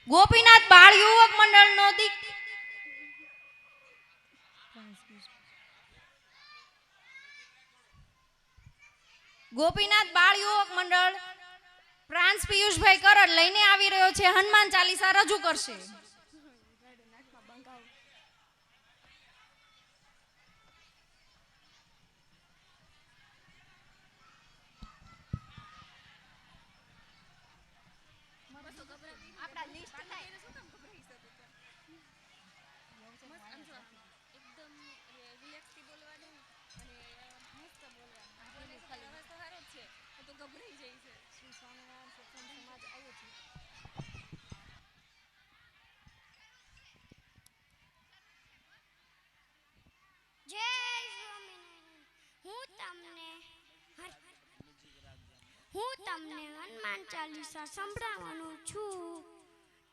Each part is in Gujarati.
ગોપીનાથ બાળ યુવક મંડળનો ગોપીનાથ બાળ યુવક મંડળ પ્રાંસ પિયુષભાઈ કરડ લઈને આવી રહ્યો છે. હનુમાન ચાલીસા રજૂ કરશે. હું તમને હનુમાન ચાલીસા સંભળાવવાનું છું.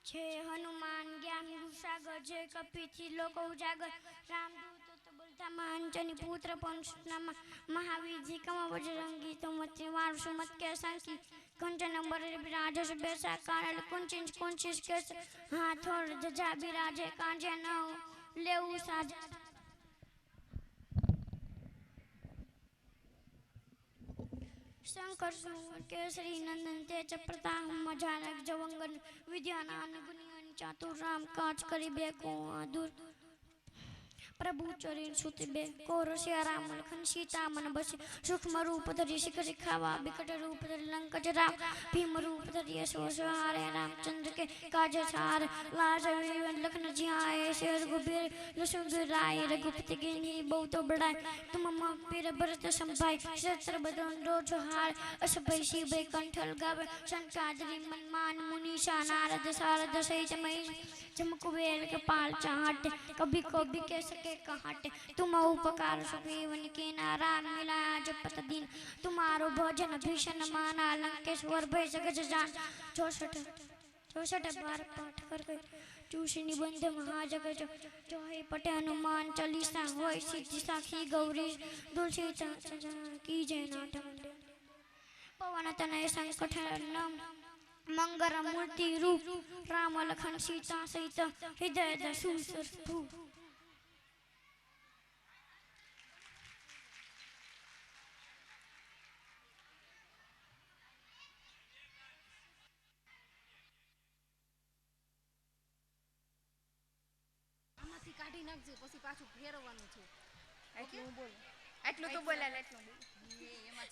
છે હનુમાન જ્ઞાન ગુસાગર જય કપીથી લોકો ઉજાગર રામદૂત બોલતા અંજની પુત્ર પંચનામા મહાવીરજી કમ બજરંગી તો મત મારું સુમત કે સંકી કંચન નંબર બિરાજસ બેસા કાળ કુંચિંચ કુંચિસ કે હાથોર જજા બિરાજે કાંજે ન લેવું સાજા शंकर सुवर केसरी नंदन तेज प्रताप मजारक जवंगन विद्यानान गुणियन चातुर राम काज करी बेको आदुर प्रभु चरण सुत बे कोरसिया राम लखन सीता मन बस सूक्ष्म रूप धरि शिखर खावा विकट रूप धरि लंक जरा भीम रूप धरि यशोस हारे रामचंद्र के काज सार लाज लखन जियाए शेर गुबीर लसुंदर राय रघुपति गिनी बहुत बड़ाई तुम पीर भरत संभाई शस्त्र बदन रोज हार अस भय शिव कंठल गावे संकादरी मन मान मुनीषा नारद सारद सहित महेश चमकुबेर के पाल चाहट कभी कभी के सके कहट तुम उपकार सुग्रीवन के नारायण मिला जपत दिन तुम्हारो भोजन भीषण माना लंकेश्वर भय जगत जान 64 बार पाठ कर गए चूषी निबंध महाजग जो है पटे हनुमान चालीसा होय सिद्धि साखी गौरी तुलसी की जय नाटक पवन तनय संकट नम मंगर मूर्ति रूप राम लखन सीता सहित हृदय दसूसर भूप આમાંથી કાઢી નાખજો પછી પાછું ફેરવવાનું છે. એટલું હું બોલ એટલું તો બોલાલ એટલું બોલ એમાં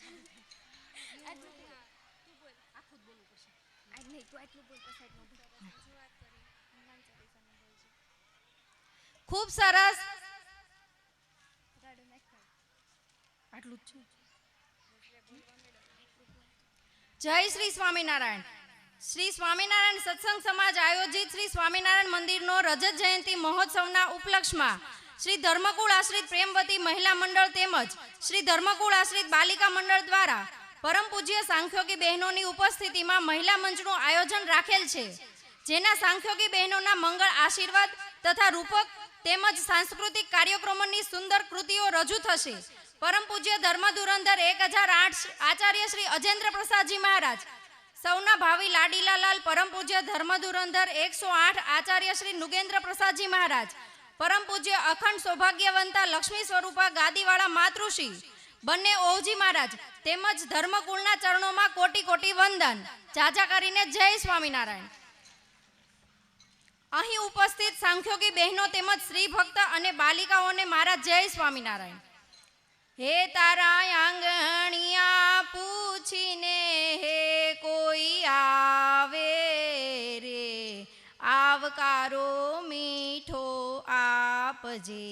આટલું તું બોલ આખું જ બોલવું પડશે. આજ નહીં તું એટલું બોલ તો સાઈડમાં બોલ વાત કરી હનુમાન ચાલીસાનું બોલ છે. ખૂબ સરસ. રાડો નાખ આટલું જ છે. જય શ્રી સ્વામિનારાયણ. શ્રી સ્વામિનારાયણ સત્સંગ સમાજ આયોજિત શ્રી સ્વામિનારાયણ મંદિરનો રજત જયંતિ મહોત્સવના ઉપલક્ષમાં શ્રી ધર્મકુળ આશ્રિત પ્રેમવતી મહિલા મંડળ તેમજ શ્રી ધર્મકુળ આશ્રિત બાલિકા મંડળ દ્વારા પરમ પૂજ્ય સાંખ્યોગી બહેનોની ઉપસ્થિતિમાં મહિલા મંચનું આયોજન રાખેલ છે, જેના સાંખ્યોગી બહેનોના મંગળ આશીર્વાદ તથા રૂપક તેમજ સાંસ્કૃતિક કાર્યક્રમોની સુંદર કૃતિઓ રજૂ થશે. પરમ પૂજ્ય ધર્મ ધુરંધર 1008 આચાર્ય શ્રી અજેન્દ્ર પ્રસાદજી મહારાજ, સૌના ભાવિ લાડીલાલાલ પરમ પૂજ્ય ધર્મ ધુરંધર 108 આચાર્ય શ્રી નુગેન્દ્ર પ્રસાદજી મહારાજ, પરમ પૂજ્ય અખંડ સૌભાગ્યવંતા લક્ષ્મી સ્વરૂપા ગાદીવાળા માતૃશ્રી બંને ઓવજી મહારાજ તેમજ ધર્મકુળના ચરણોમાં કોટી કોટી વંદન. જાજા કરીને જય સ્વામિનારાયણ. અહીં ઉપસ્થિત સાંખ્યોગી બહેનો તેમજ શ્રી ભક્ત અને બાલિકાઓને મારા જય સ્વામિનારાયણ. હે તારા આંગણિયા પૂછીને હે કોઈ આવે રે, આવકારો મીઠો આપજે.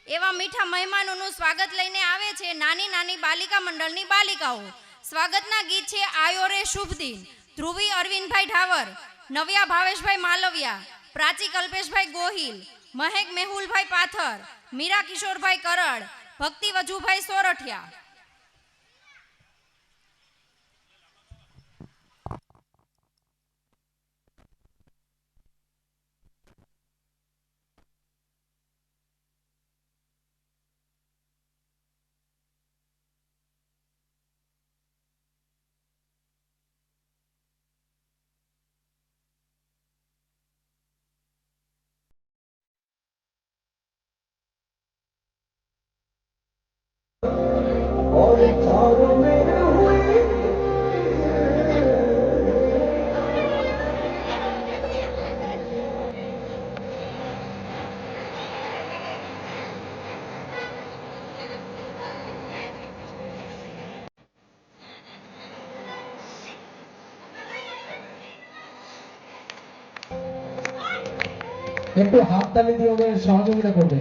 એવા મીઠા મહેમાનોનું સ્વાગત લઈને આવે છે નાની નાની બાલિકા મંડળની બાલિકાઓ. સ્વાગતના ગીત છે આયો રે શુભ દિન. ધ્રુવી અરવિંદભાઈ ઢાવર, નવ્યા ભાવેશભાઈ માલવિયા, પ્રાચી કલ્પેશભાઈ ગોહિલ, મહેક મેહુલભાઈ પાથર, મીરા કિશોરભાઈ કરડ, ભક્તિ વજુભાઈ સોરઠિયા. একটু হাততালি দিয়ে ওদের সহযোগিতা করবে।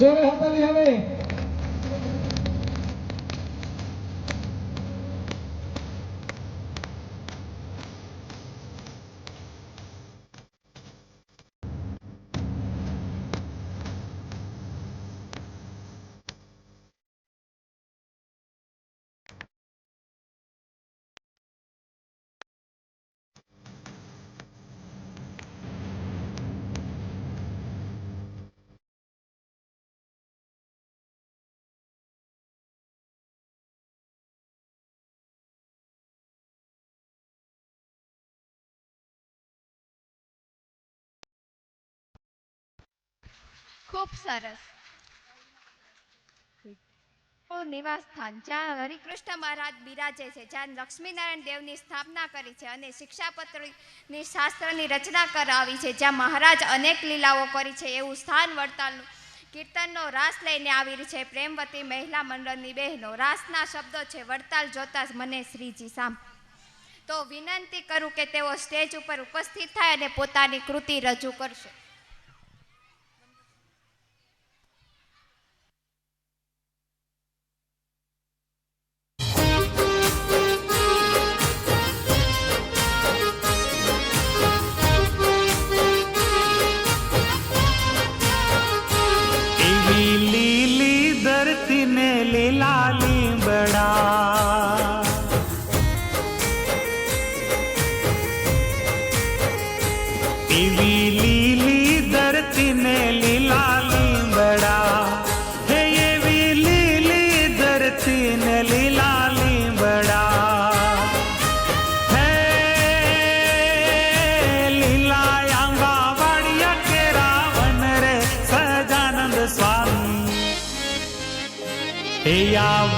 জোরে হাততালি হবে। ખૂબ સરસ. નિવાસ સ્થાન જ્યાં હરિકૃષ્ણ મહારાજ બિરાજે છે, જ્યાં લક્ષ્મીનારાયણ દેવની સ્થાપના કરી છે અને શિક્ષાપત્રની શાસ્ત્રની રચના કરાવી છે, જ્યાં મહારાજ અનેક લીલાઓ કરી છે, એવું સ્થાન વડતાલનું કીર્તનનો રાસ લઈને આવી છે પ્રેમવતી મહિલા મંડળની બહેનો. રાસના શબ્દો છે, વડતાલ જોતા મને શ્રીજી સાંભ. તો વિનંતી કરું કે તેઓ સ્ટેજ ઉપર ઉપસ્થિત થાય અને પોતાની કૃતિ રજૂ કરશે.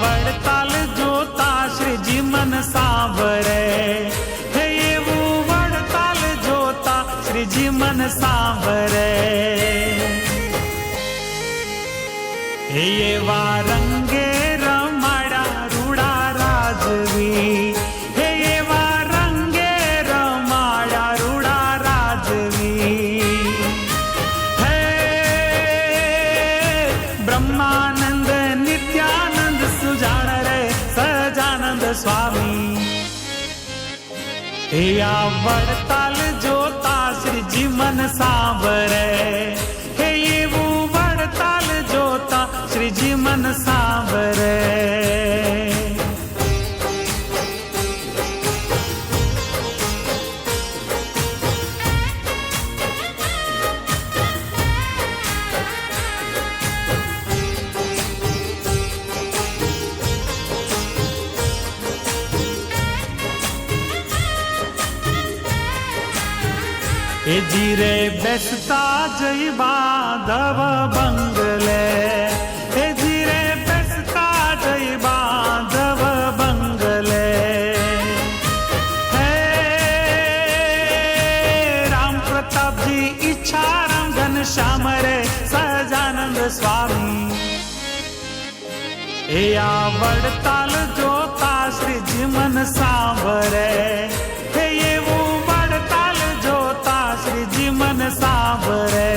વડતાલ જોતા શ્રીજી મન સાંભળે, હે એવું વડતાલ જોતા શ્રીજી મન સાંભળે. હે એવા રંગે રમાડા રૂડા રાજવી, હે એવા રંગે રમાડા રૂડા રાજવી. એ આ વડતાલ જોતા શ્રીજી મન સાંભળે, હે એવું વડતાલ જોતા શ્રીજી મન સાંભળે. એ જીરે બેસતા જઈ બાંધવ બંગલે, એ જીરે બેસતા જઈ બાંધવ બંગલે. હે રામ પ્રતાપજી ઈચ્છારામ ઘનશ્યામ રે સહજાનંદ સ્વામી. એ આ વડતાલ જોતા શ્રીજી મન સાંભળે, હે એવું વડતાલ જોતા શ્રીજી મન સાંભળે.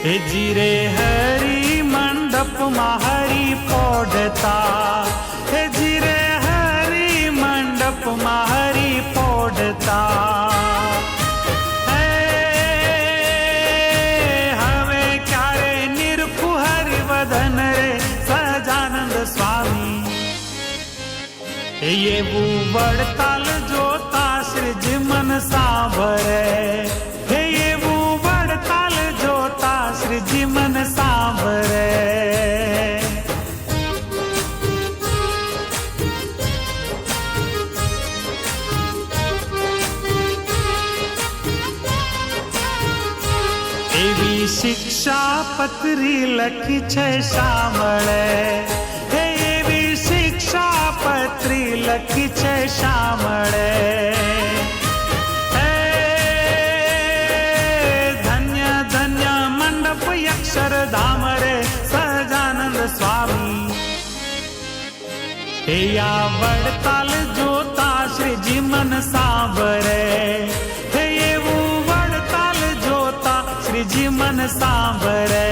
હે જીરે હરી મંડપમાં હરી પોઢતા, હે જીરે હરી મંડપમાં હરી પોઢતા. હવે ક્યારે નિરખુ હરિવદન રે સહજાનંદ સ્વામી. એવું વડતાલ જોતા શ્રીજી મન સાંભળે, હે એવું વડતાલ જોતા શ્રીજી મન સાંભળે. એવી શિક્ષાપત્રી લખી છે શામળે, હે એવી શિક્ષાપત્રી લખી છે શામળે. હે ધન્ય ધન્ય મંડપ અક્ષરધામ રે સહજાનંદ સ્વામી. હે આ વડતાલ જોતા શ્રીજી મન સાંભળે, હે એવું વડતાલ જોતા શ્રીજી મન સાંભળે.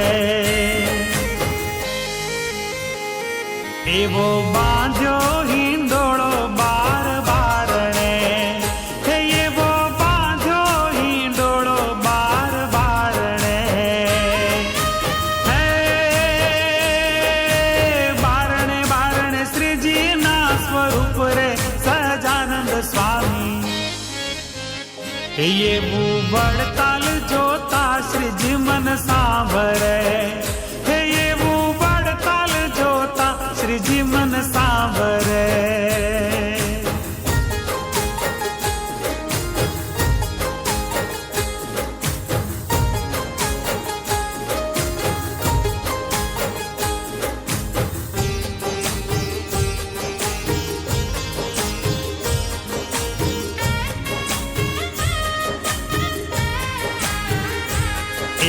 એવો બાંધ્યો હિંડોળો બાર બારણે, હે એવો બાંધ્યો હિંડોળો બાર બારણે. હે બારણે બારણે શ્રીજીના સ્વરૂપ રે સહજાનંદ સ્વામી. હે એવું વડતાલ જોતા શ્રીજી મન સાંભળે, હે એવું વડતાલ જોતા શ્રીજી મન સાંભળે.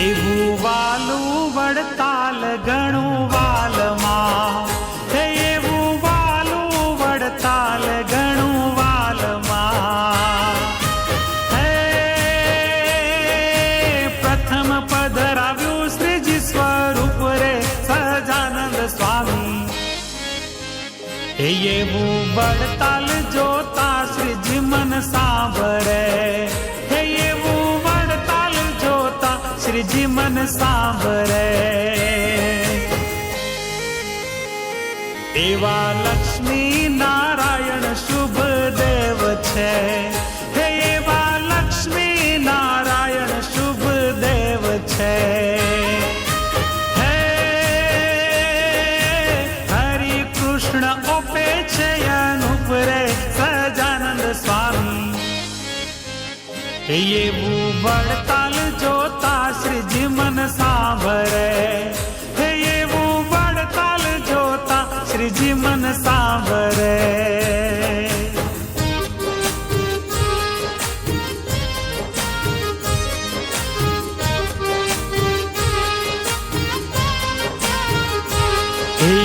એવું વાલું વડતાલ ઘણું વાલમાં, હે એવું વાલું વડતાલ ઘણું વાલમાં. હે પ્રથમ પધરાવ્યું શ્રીજી સ્વરૂપ રે સહજાનંદ સ્વામી. હે એવું વડતાલ જોતા શ્રીજી મન સાંભળે, હે એવું વડતાલ જોતા શ્રીજી મન સાંભળે. એવા લક્ષ્મી નારાયણ શુભ દેવ છે, હે એવા લક્ષ્મી નારાયણ શુભ દેવ છે. હે હરિ કૃષ્ણ ઓપે છે અનુપ રે સહજાનંદ સ્વામી. એવું વડતાલ જોતા શ્રીજી મન સાંભળે, હે એવું વડતાલ જોતા શ્રીજી મન સાંભળે.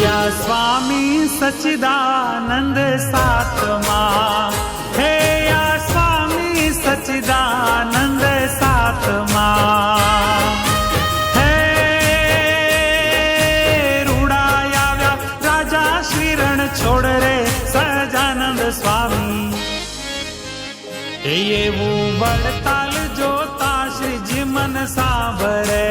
યા સ્વામી સચ્ચિદાનંદ સાતમા, હે યા સ્વામી સચ્ચિદાનંદ સાતમા. હે રૂડાયા રાજા શ્રી રણ છોડ રે સહજાનંદ એ એવું વડતાલ જોતા શ્રીજી મન સાંભળે,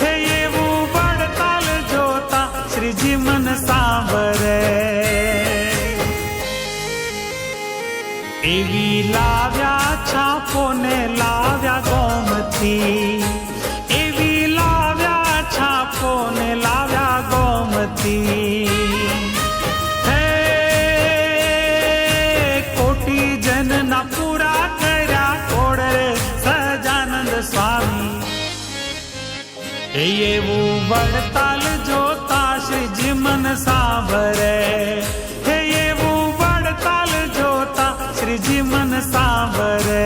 હે એવું વડતાલ જોતા શ્રીજી મન સાંભળે. એવી લાવ્યા છાપો ને લાવ્યા ગોમતી, એવી લાવ્યા છાપો ને લાવ્યા ગોમતી. હે કોટી જનના પૂરા કર્યા કોડ રે સહજાનંદ સ્વામી. એ એવું વડતાલ જોતા શ્રીજી મન સાંભળે, હે એવું વડતાલ જોતા શ્રીજી મન સાંભળે.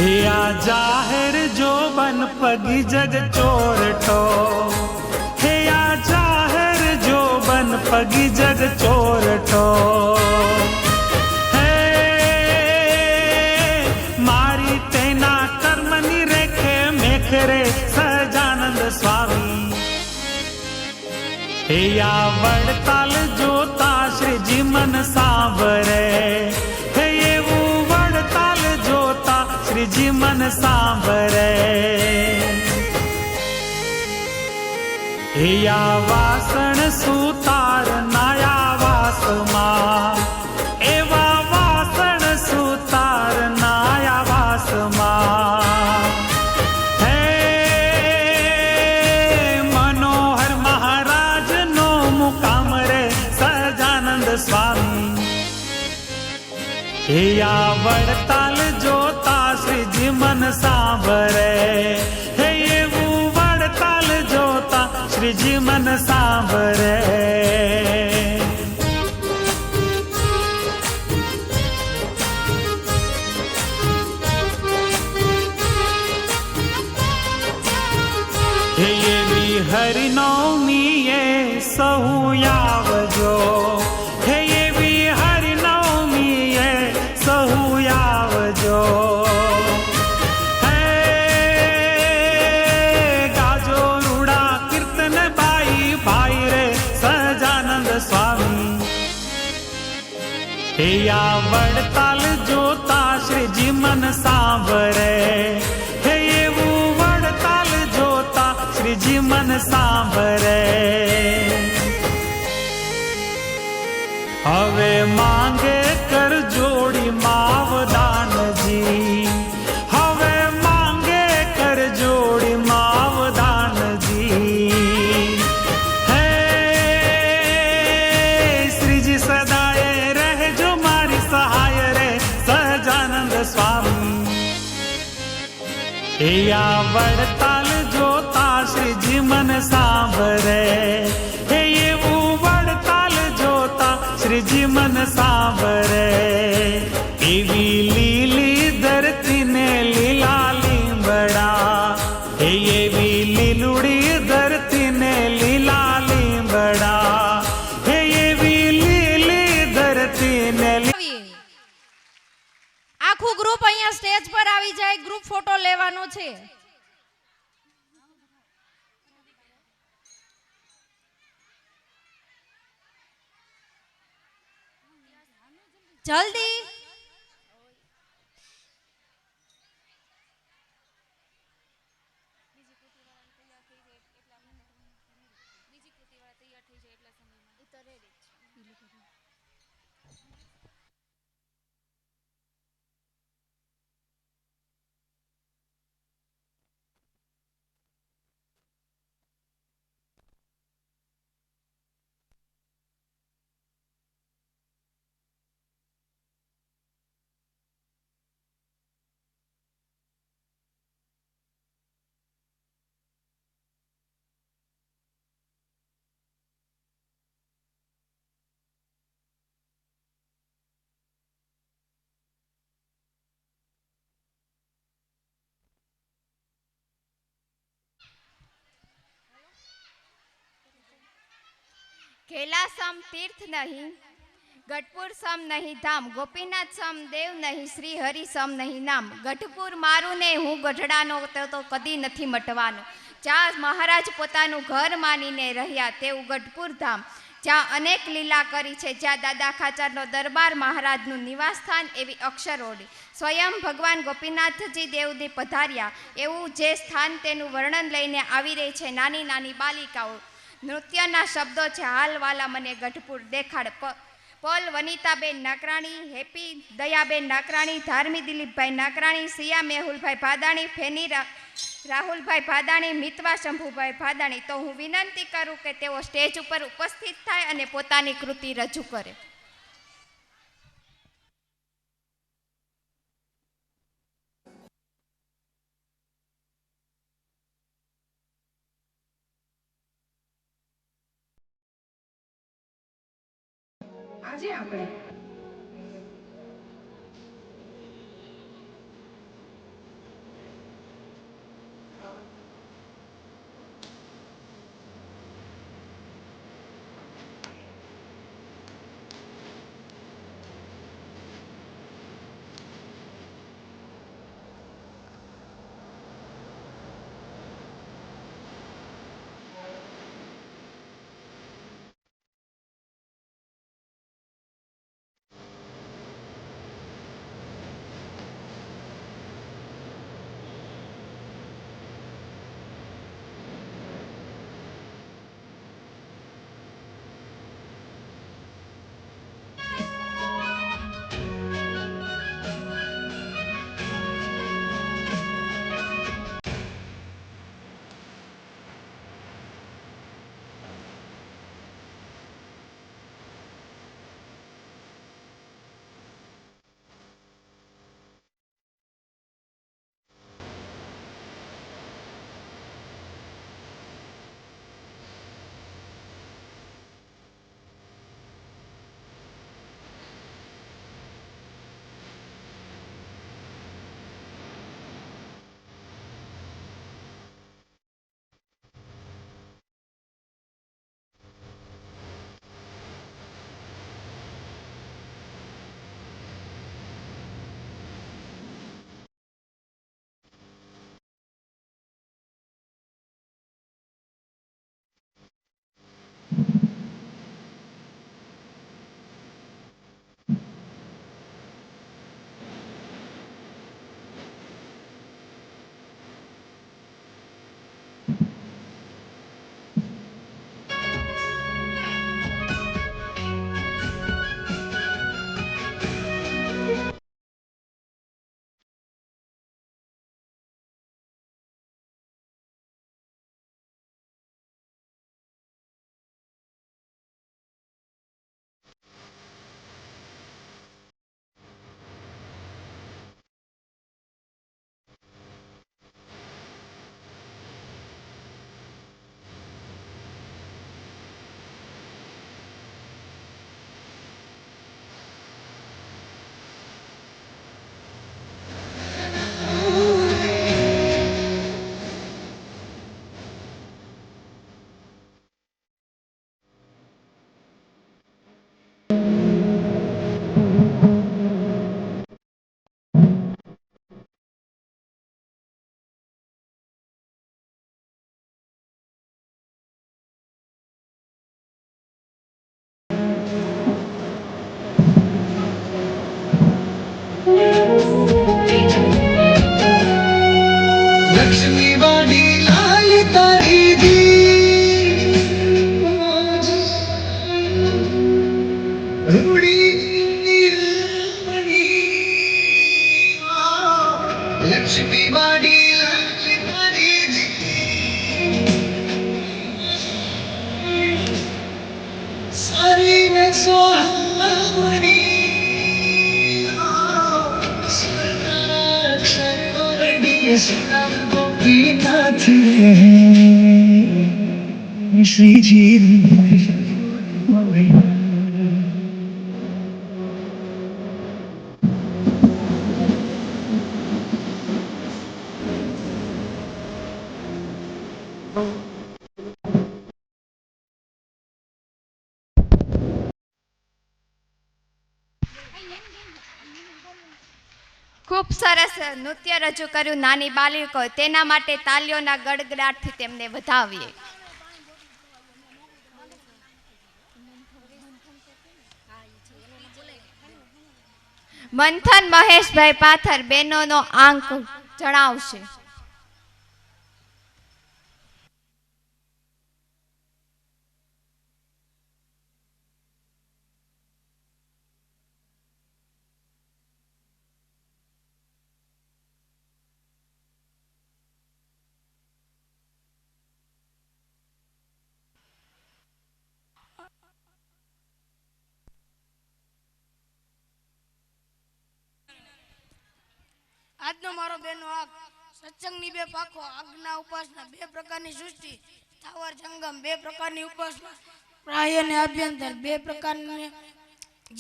હે આ જાહેર જો બન પગી જગ ચોરટો, હે આ જાહેર જો બન પગી જગ ચોરટો. હે મારી તેના કર્મની રેખે મેખરે સહજાનંદ સ્વામી. હે આ વડતાલ જોતા શ્રીજી મન સાંભળે, હે એવું વડતાલ જોતા શ્રીજી મન સાંભળે. હે આ વાસણ સુતાર નાયા વાસમાં, એવા વાસણ સુતાર નાયા વાસમાં. હે મનોહર મહારાજ નો મુકામ રે સહજાનંદ સ્વામી. હે આ વડતાલ જોતા શ્રીજી મન સાંભળે, હે એવું વડતાલ જોતા શ્રીજી મન સાંભળે. હે એવી હરિનવમીએ સહુ આવજો, હે એવી હરિનવમીએ સહુ આવજો. હે ગાજો રૂડા કીર્તન ભાઈ ભાઈ રે સહજાનંદ સ્વામી. હે આ વડતાલ જોતા શ્રીજી મન સાંભળે, હે એવું વડતાલ જોતા શ્રીજી મન સાંભળે. હવે માંગે કર જોડી માવદાનજી, હવે માંગે કર જોડી માવદાનજી. હે શ્રીજી સદાએ રહેજો મારી સહાય રે સહજાનંદ સ્વામી. હે આ વડતાલ જોતા શ્રીજી મન સાંભળે, હે એવું વડતાલ જોતા શ્રીજી મન સાંભળે. એવી લીલી ધરતી ને લીલા લીંબડા, હે એવી લીલુડી ધરતી ને લીલા લીંબડા. હે એવી લીલી ધરતી ને આવીએ. આખું ગ્રુપ અહીંયા સ્ટેજ પર આવી જાય, ગ્રુપ ફોટો લેવાનો છે. જલ્દી. કેલા સમ તીર્થ નહીં, ગઢપુર સમ નહીં ધામ, ગોપીનાથ સમ દેવ નહીં, શ્રી હરિ સમ નહીં નામ. ગઢપુર મારું ને હું ગઢડાનો તો કદી નથી મટવાનો. જ્યાં મહારાજ પોતાનું ઘર માનીને રહ્યા તેવું ગઢપુર ધામ, જ્યાં અનેક લીલા કરી છે, જ્યાં દાદા ખાચરનો દરબાર મહારાજનું નિવાસસ્થાન, એવી અક્ષરોડી સ્વયં ભગવાન ગોપીનાથજી દેવદી પધાર્યા એવું જે સ્થાન તેનું વર્ણન લઈને આવી રહી છે નાની નાની બાલિકાઓ. નૃત્યના શબ્દો છે હાલ વાલા મને ગઢપુર દેખાડ. પોલ વનિતાબેન નાકરાણી, હેપી દયાબેન નાકરાણી, ધાર્મી દિલીપભાઈ નાકરાણી, સિયા મેહુલભાઈ ભાદાણી, ફેની રાહુલભાઈ ભાદાણી, મિતવા શંભુભાઈ ભાદાણી. તો હું વિનંતી કરું કે તેઓ સ્ટેજ ઉપર ઉપસ્થિત થાય અને પોતાની કૃતિ રજૂ કરે. આજે આપણે શ્રીજી ખૂબ સરસ નૃત્ય રજૂ કર્યું નાની બાળકો, તેના માટે તાલીઓના ગડગડાટથી તેમને વધાવીએ. મંથન મહેશભાઈ પાથર બહેનોનો આંક જણાવશે. આજનો મારો બેનો આગ સત્સંગની બે પાખો, આજ્ઞા ઉપાસના બે પ્રકારની સૃષ્ટિ, સ્થાવર જંગમ બે પ્રકારની ઉપાસના, પ્રાય અને આભ્યંતર બે પ્રકારની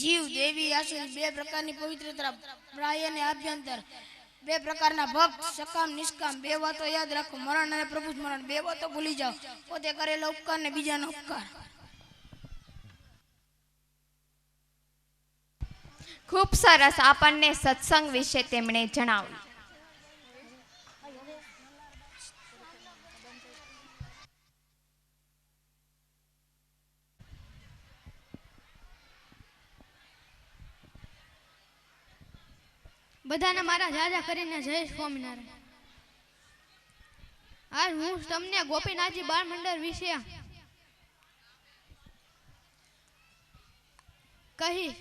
જીવ, દેવી આશીલ બે પ્રકારની પવિત્રતા, પ્રાય અને આભ્યંતર બે પ્રકારના ભક્ત, સકામ નિષ્કામ બે વાતો યાદ રાખો, મરણ અને પ્રભુ સ્મરણ બે વાતો ભૂલી જાઓ, પોતે કરેલા ઉપકાર ને બીજાનો ઉપકાર. ખૂબ સરસ આપણને સત્સંગ વિશે તેમણે જણાવ્યું. બધાને મારા જાજા કરીને જય સ્વામિનારાયણ. આજ હું તમને ગોપીનાથજી બાળ મંડળ વિશે કહીશ.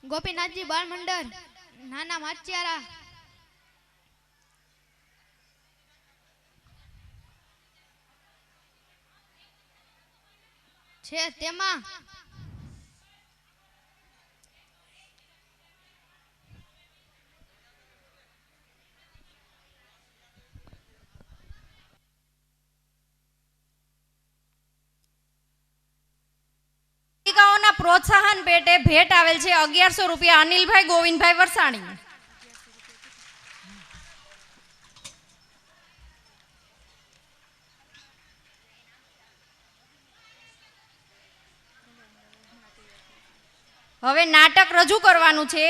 ગોપીનાથજી બાળ મંડળ નાના માચિયારા છે. તેમાં બાલિકાઓના પ્રોત્સાહન પેટે ભેટ આવેલ છે 1100 રૂપિયા અનિલભાઈ ગોવિંદભાઈ વરસાણી. હવે નાટક રજૂ કરવાનું છે.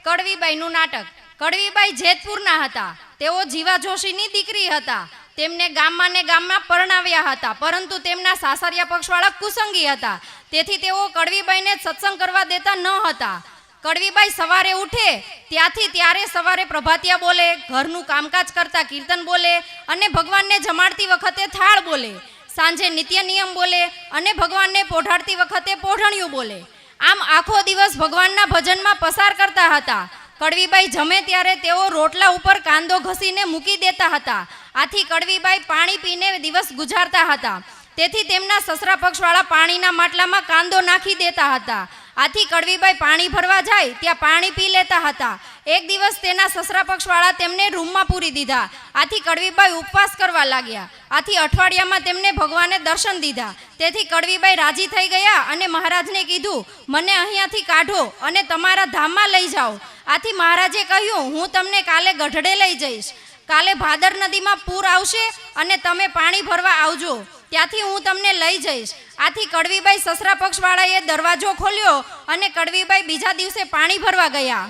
કડવીબાઈનું નાટક. કડવીબાઈ જેતપુરના હતા. તેઓ જીવા જોશીની દીકરી હતા. તેમને ગામમાં ને ગામમાં પરણાવ્યા હતા, પરંતુ તેમના સાસરિયા પક્ષવાળા કુસંગી હતા. તેથી તેઓ કડવીબાઈને સત્સંગ કરવા દેતા ન હતા. કડવીબાઈ સવારે ઉઠે ત્યાંથી ત્યારે સવારે પ્રભાતિયા બોલે, ઘરનું કામકાજ કરતા કીર્તન બોલે અને ભગવાનને જમાડતી વખતે થાળ બોલે. સાંજે નિત્ય નિયમ બોલે અને ભગવાનને પોઢાડતી વખતે પોઢણિયું બોલે. આમ આખો દિવસ ભગવાનના ભજનમાં પસાર કરતા હતા. કડવીબાઈ જમે ત્યારે તેઓ રોટલા ઉપર કાંદો ઘસીને મૂકી દેતા હતા. આથી કડવીબાઈ પાણી પીને દિવસ ગુજારતા હતા. તેથી તેમના સસરા પક્ષવાળા પાણીના માટલામાં કાંદો નાખી દેતા હતા. આથી કડવીબાઈ પાણી ભરવા જાય ત્યાં પાણી પી લેતા હતા. એક દિવસ તેના સસરા પક્ષવાળા તેમને રૂમમાં પૂરી દીધા. આથી કડવીબાઈ ઉપવાસ કરવા લાગ્યા. આથી અઠવાડિયામાં તેમને ભગવાને દર્શન દીધા. તેથી કડવીબાઈ રાજી થઈ ગયા અને મહારાજને કીધું, મને અહીંયાથી કાઢો અને તમારા ધામમાં લઈ જાઓ. આથી મહારાજે કહ્યું, હું તમને કાલે ગઢડે લઈ જઈશ. કાલે ભાદર નદીમાં પૂર આવશે અને તમે પાણી ભરવા આવજો, ત્યાંથી હું તમને લઈ જઈશ. આથી કડવીબાઈ સસરા પક્ષવાળાએ દરવાજો ખોલ્યો અને કડવીબાઈ બીજા દિવસે પાણી ભરવા ગયા.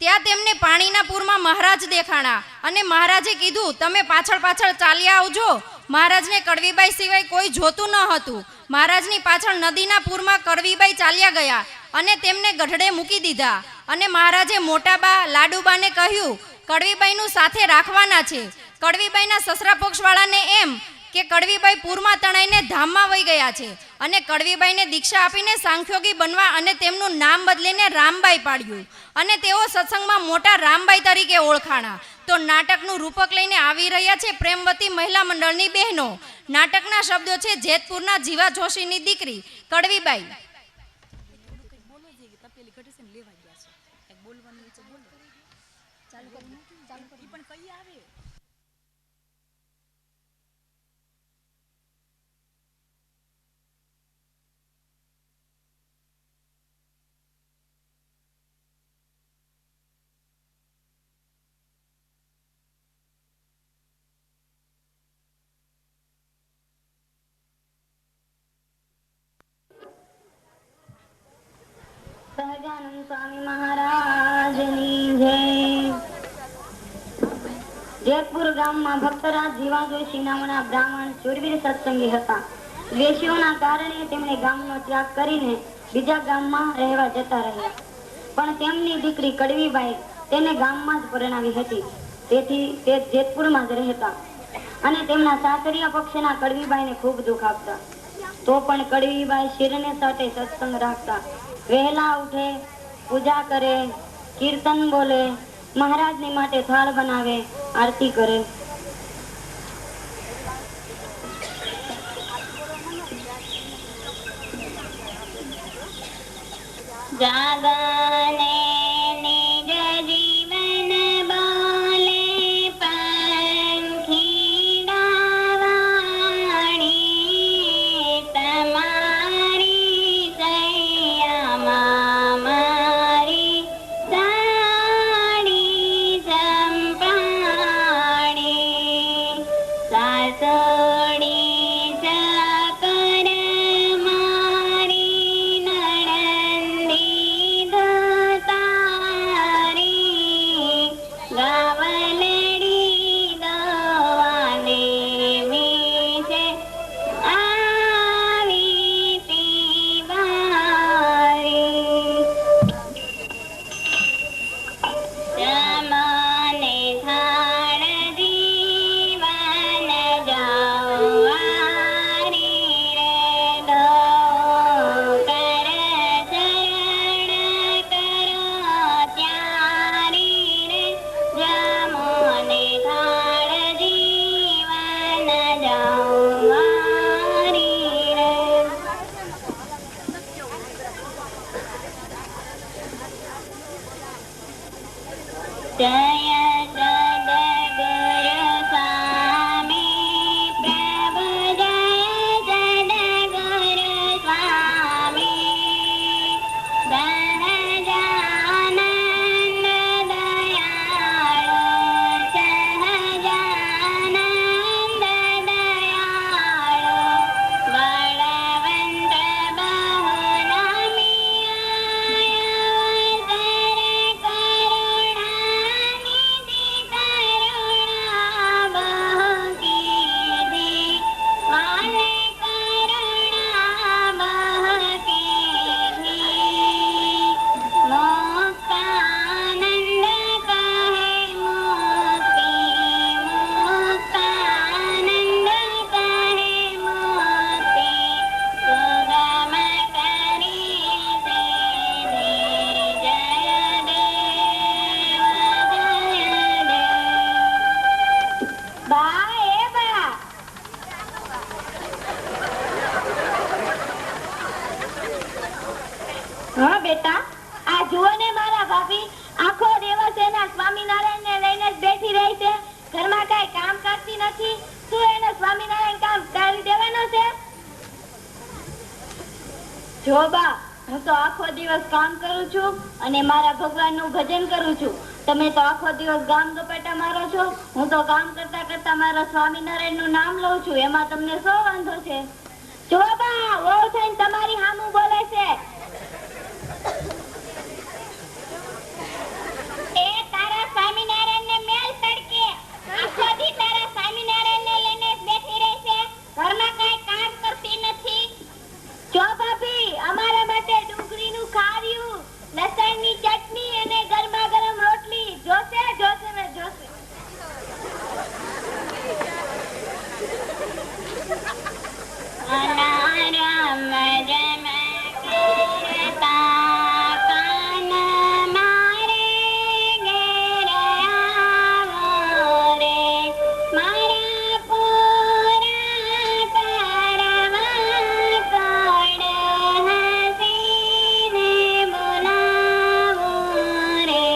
ત્યાં તેમને પાણીના પૂરમાં મહારાજ દેખાણા અને મહારાજે કીધું, તમે પાછળ પાછળ ચાલ્યા આવજો. મહારાજને કડવીબાઈ સિવાય કોઈ જોતું ન હતું. મહારાજની પાછળ નદીના પૂરમાં કડવીબાઈ ચાલ્યા ગયા અને તેમને ગઢડે મૂકી દીધા. અને મહારાજે મોટાબા લાડુબાને કહ્યું, કડવીબાઈનું સાથે રાખવાના છે. કડવીબાઈના સસરા પક્ષવાળાને એમ કે કડવીબાઈ પૂરમાં તણાઈને ધામમાં વહી ગયા છે અને કડવીબાઈને દીક્ષા આપીને સાંખ્યોગી બનવા અને તેમનું નામ બદલીને રામબાઈ પાડ્યું અને તેઓ સત્સંગમાં મોટા રામબાઈ તરીકે ઓળખાણા. તો નાટકનું રૂપક લઈને આવી રહ્યા છે પ્રેમવતી મહિલા મંડળની બહેનો. નાટકના શબ્દો છે જેતપુરના જીવા જોશીની દીકરી કડવીબાઈ. સહજાનંદ સ્વામી મહારાજની જય. જેતપુર ગામમાં ભક્તરાજ જીવા જોશી નામના બ્રાહ્મણ શૂરવીર સત્સંગી હતા. દ્વેષીઓના કારણે તેમણે ગામનો ત્યાગ કરીને બીજા ગામમાં રહેવા જતા રહ્યા. પણ તેમની દીકરી કડવીબાઈ તેને ગામમાં જ પરણાવી હતી. તેથી તે જેતપુરમાં જ રહેતા અને તેમના સાસરિયા પક્ષના કડવીબાઈને ખૂબ દુઃખ આપતા. તો પણ કડવીબાઈ શિરને સાથે સત્સંગ રાખતા. વહેલા ઉઠે, પૂજા કરે, કીર્તન બોલે, મહારાજની માટે થાળ બનાવે, આરતી કરે. જાગને નિજ જીવન બોલે પંખી ડાવાણી તમારી સૈયામાં મારી સાડી ચંપાણી સાસોડી ચકર મારી નણંદી તારી ગાવલડી દવાને મીઠે આવી તીવારી જમને થાળ જીવન જવારી રે દો કર ચરણ કરો ત્યારી રે જમને થાળ જીવન જવારી રે. જય સદગુરુ સ્વામી પ્રભુ જય સદગુરુ સ્વામી સહજાનંદ દયાળુ સહજાનંદ દયાળુ બળવંત બહુનામી હા બેટા, આ જુઓ ને મારા ભાભી આખો દિવસ એના સ્વામિનારાયણ ને લઈને જ બેઠી રહી છે. ઘરમાં કઈ કામ કરતી નથી. શું એને સ્વામિનારાયણ કામ કરી દેવાનો છે? જો બા, હું તો આખો દિવસ કામ કરું છું અને મારા ભગવાનનું ભજન કરું છું. તમે તો આખો દિવસ ગામ ગપાટા મારો છો. હું તો કામ કરતા કરતા મારા સ્વામિનારાયણનું નામ લઉં છું. એમાં તમને શું વાંધો છે? જો બા, વહુ થઈને તમારી સામું બોલે છે. એ તારા સ્વામિનારાયણ ને મેલ તડકે આખો દી તારા સ્વામિનારાયણ ને લઈને બેઠી રહી છે. ઘરમાં કઈ કામ કરતી નથી. જો ભાભી, અમારા માટે ડુંગળીનું ખાર્યું, લસણની ચટણી અને ગરમા ગરમ રોટલી જોશે જોશે ને જોશે. અનારમ જમ કરતા કાન મારે ઘેર આવો રે, મારા પૂરા કરવા કોડ હસીને બોલાવો રે.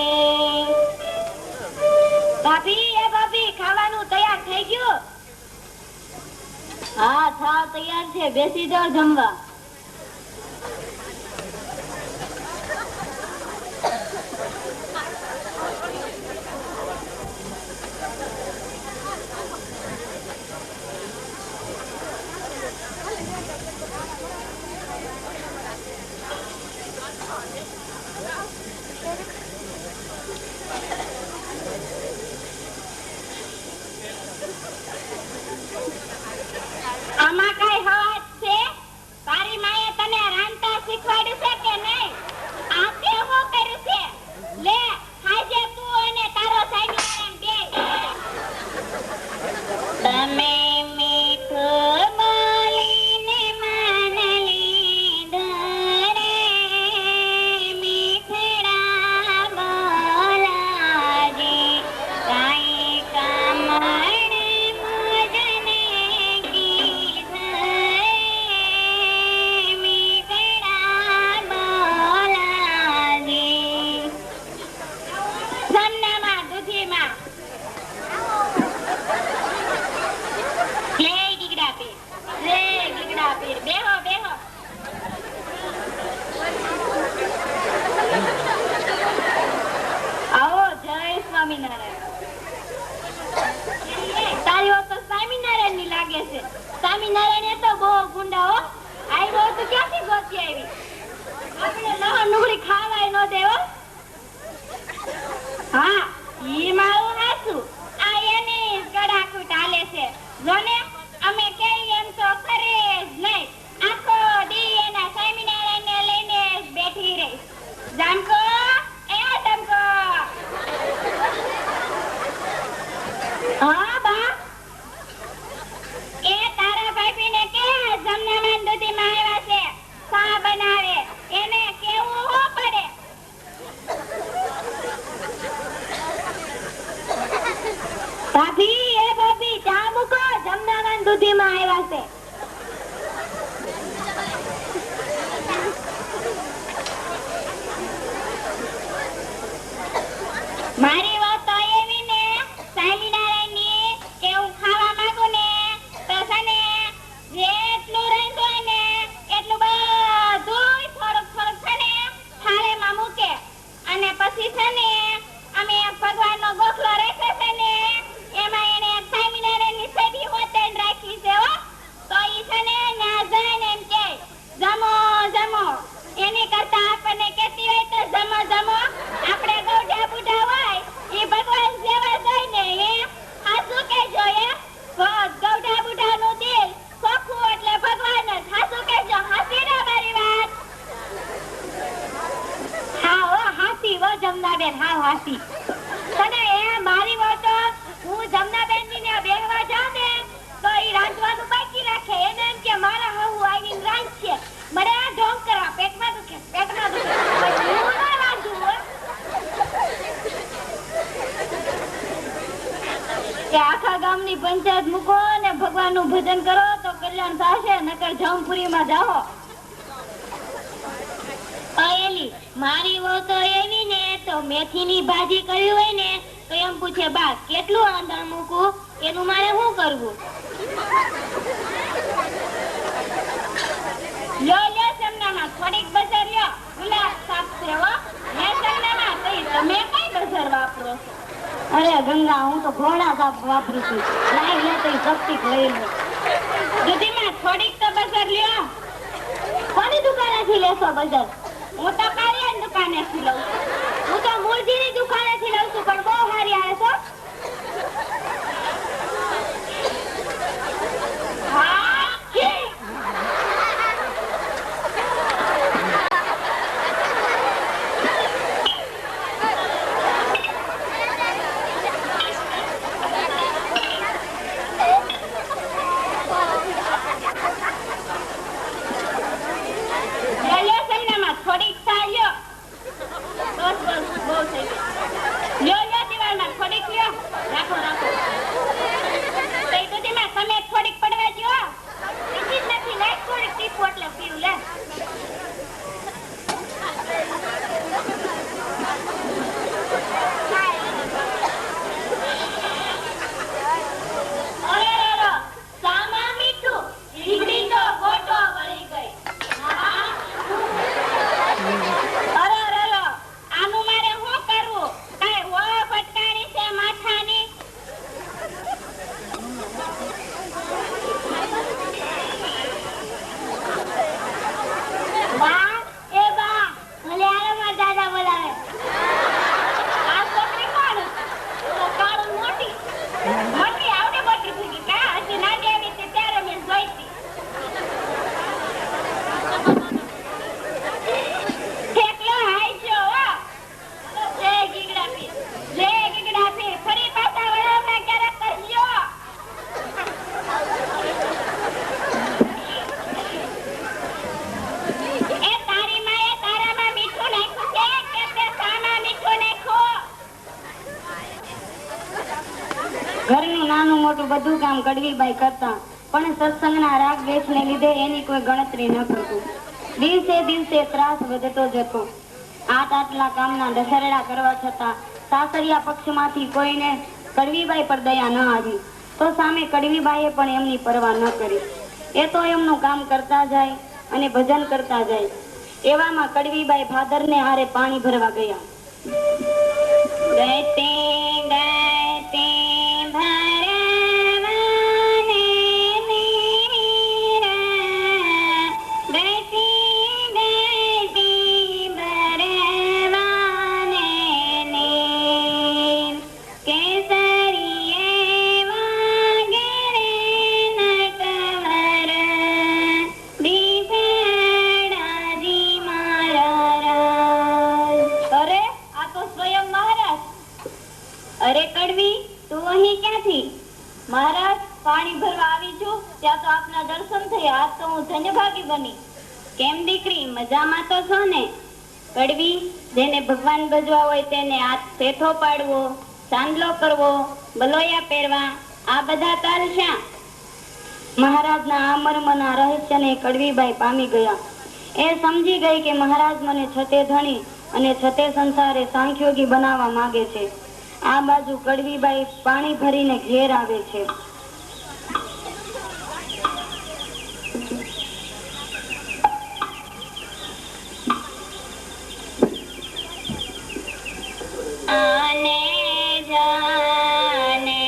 ભાભી, ખાવાનું તૈયાર થઈ ગયું? હા, થાળ તૈયાર છે. બેસી જાઓ જમવા. આવી. આપણે લહણ ડુંગળી ખાવાય ન દેવો. હા, ઈ મારું હાચું. આ એની કડાકૂટ હાલે છે. જોને અમે કેવી એમ તો કરે જ નહીં. આખો દી એના સ્વામિનારાયણને લઈને જ બેઠી રહી. જામકો, એ જામકો. હા બા, એ તારા ભાભીને કે જમનામાં દૂધીમાં આવ્યા છે, ચા બનાવે. એને કેવું હો પડે. ભાભી, એ ભાભી, ચા મૂકો, જમનામાં દૂધીમાં આવ્યા છે. મારી વાત તો એવી ને સ્વામિનારાયણની કે હું ખાવા માંગુ ને તો છે ને જેટલું રહેતું હોય ને એટલું બધું થોડુંક થોડુંક છે ને થાળીમાં મૂકે. અને પછી છે ને અમે ભગવાનનો ગોખલો રાખ્યો છે ને એમાં એને સ્વામિનારાયણની સેડી હોતેન રાખી છે હો. તો ઈ છે ને ત્યાં જઈને એમ કે જમો જમો. એની કરતા આપણને કહેતી હોય તો જમો જમો. આપણે ગૌઢા બુઢા હોય એ ભગવાન જેવા જાય ને એ હાસુ કહેજો. એ ગૌઢા બુઢાનું દિલ ચોખ્ખું એટલે ભગવાન જ. હાસુ કહેજો. હાસી ને મારી વાત? હા હો, હાસી હો જમનાબેન, હા હાસી. તને એ મારી વાત હું જમનાબેનની ને બેહવા જાઉં ને તો ઈ રાંધવાનું બાકી રાખે. એને એમ કે મારા હવુ આવીને રાંધશે. મને આ ઢોંગ કરા, પેટમાં દુખે, પેટમાં દુખે. પણ હું ના રાંધું હો. કે આખા ગામની પંચાયત મૂકો ને ભગવાનનું ભજન કરો તો કલ્યાણ થશે. નકર જમપુરીમાં જાઓ. એલી મારી વહુ તો એવી ને તો મેથીની ભાજી કરી હોય ને તો એમ પૂછે, બા કેટલું આંધણ મૂકું, એનું મારે શું કરવું? લ્યો લ્યો સમનામાં થોડીક બજાર લ્યો. ગુલાબ સાફ છે હો. લે સમનામાં કઈ તમે કઈ બજાર વાપરો છો? અરે ગંગા, હું તો ઘોડા સાફ વાપરું છું. લાઈ લે તો સસ્તી લઈ લે. દૂધીમાં થોડીક તો બજાર લ્યો. કોની દુકાનેથી લેશો બજાર? હું તો કાળિયાની દુકાનેથી લઉં છું. હું તો મૂળજીની દુકાનેથી લઉં છું, પણ બહુ સારી આવે છે. હા થોડીક ચાલ્યો. બસ બસ બહુ થઈ ગયું. લ્યો લ્યો દિવાળમાં થોડીક લ્યો. રાખો રાખો. તઈ દૂધીમાં તમે થોડીક પડવા દ્યો. પીધી જ નથી. લે થોડીક ટીપો એટલે પીવું લે. અરે રે સામા મીઠું ઈગડી તો ગોટો વળી ગઈ. અરે અરે આનું મારે શું કરવું? કઈ હો ફટકારી છે માથાની? બા, એ બા, ભલે આલો મારા દાદા બોલાવે. આ છોકરી કોણ? તો કાળું મોટી મોટી આવડી મોટી થઈ કા? હજી નાની આવી હતી ત્યારે મેં જોઈ હતી. ફરી પાછા વળાવના ક્યારેક કરજો. એ તારી માએ તારામાં મીઠું નાખ્યું છે કે તે સામાં મીઠું નાખ્યું? ઘરનું નાનું મોટું બધું કામ કડવીબાઈ કરતા, પણ સત્સંગના રાગ દ્વેષને લીધે એની કોઈ ગણતરી ન કરતું. દિવસે દિવસે ત્રાસ વધતો જતો. આટલા કામના દશરડા કરવા છતાં સાસરિયા પક્ષમાંથી કોઈને કડવીબાઈ પર દયા ન આવી. તો સામે કડવીબાઈએ પણ એમની પરવા ન કરી. એ તો એમનું કામ કરતા જાય અને ભજન કરતા જાય. એવામાં કડવીબાઈ ભાદરને હારે પાણી ભરવા ગયા. ગતે ગતે ભરવાને નીરા, ગતે ગતે અરે કડવી, તું અહીં ક્યાંથી? મહારાજ, પાણી ભરવા આવી છું, ત્યાં તો આપના દર્શન થયા. આજ તો હું ધન્યભાગી બની. કેમ દીકરી, મજામાં તો છો ને? કડવી, જેને ભગવાન ભજવા હોય તેને હાથ શેઠો પાડવો, ચાંદલો કરવો, બલોયા પહેરવા, આ બધા ચાલશા. મહારાજના આ મર્મના રહસ્યને કડવીબાઈ પામી ગયા. એ સમજી ગઈ કે મહારાજ મને છતે ધણી અને છતે સંસારે સાંખ્યોગી બનાવવા માંગે છે. આ બાજુ કડવીબાઈ પાણી ભરીને ઘેર આવે છે. આને જાને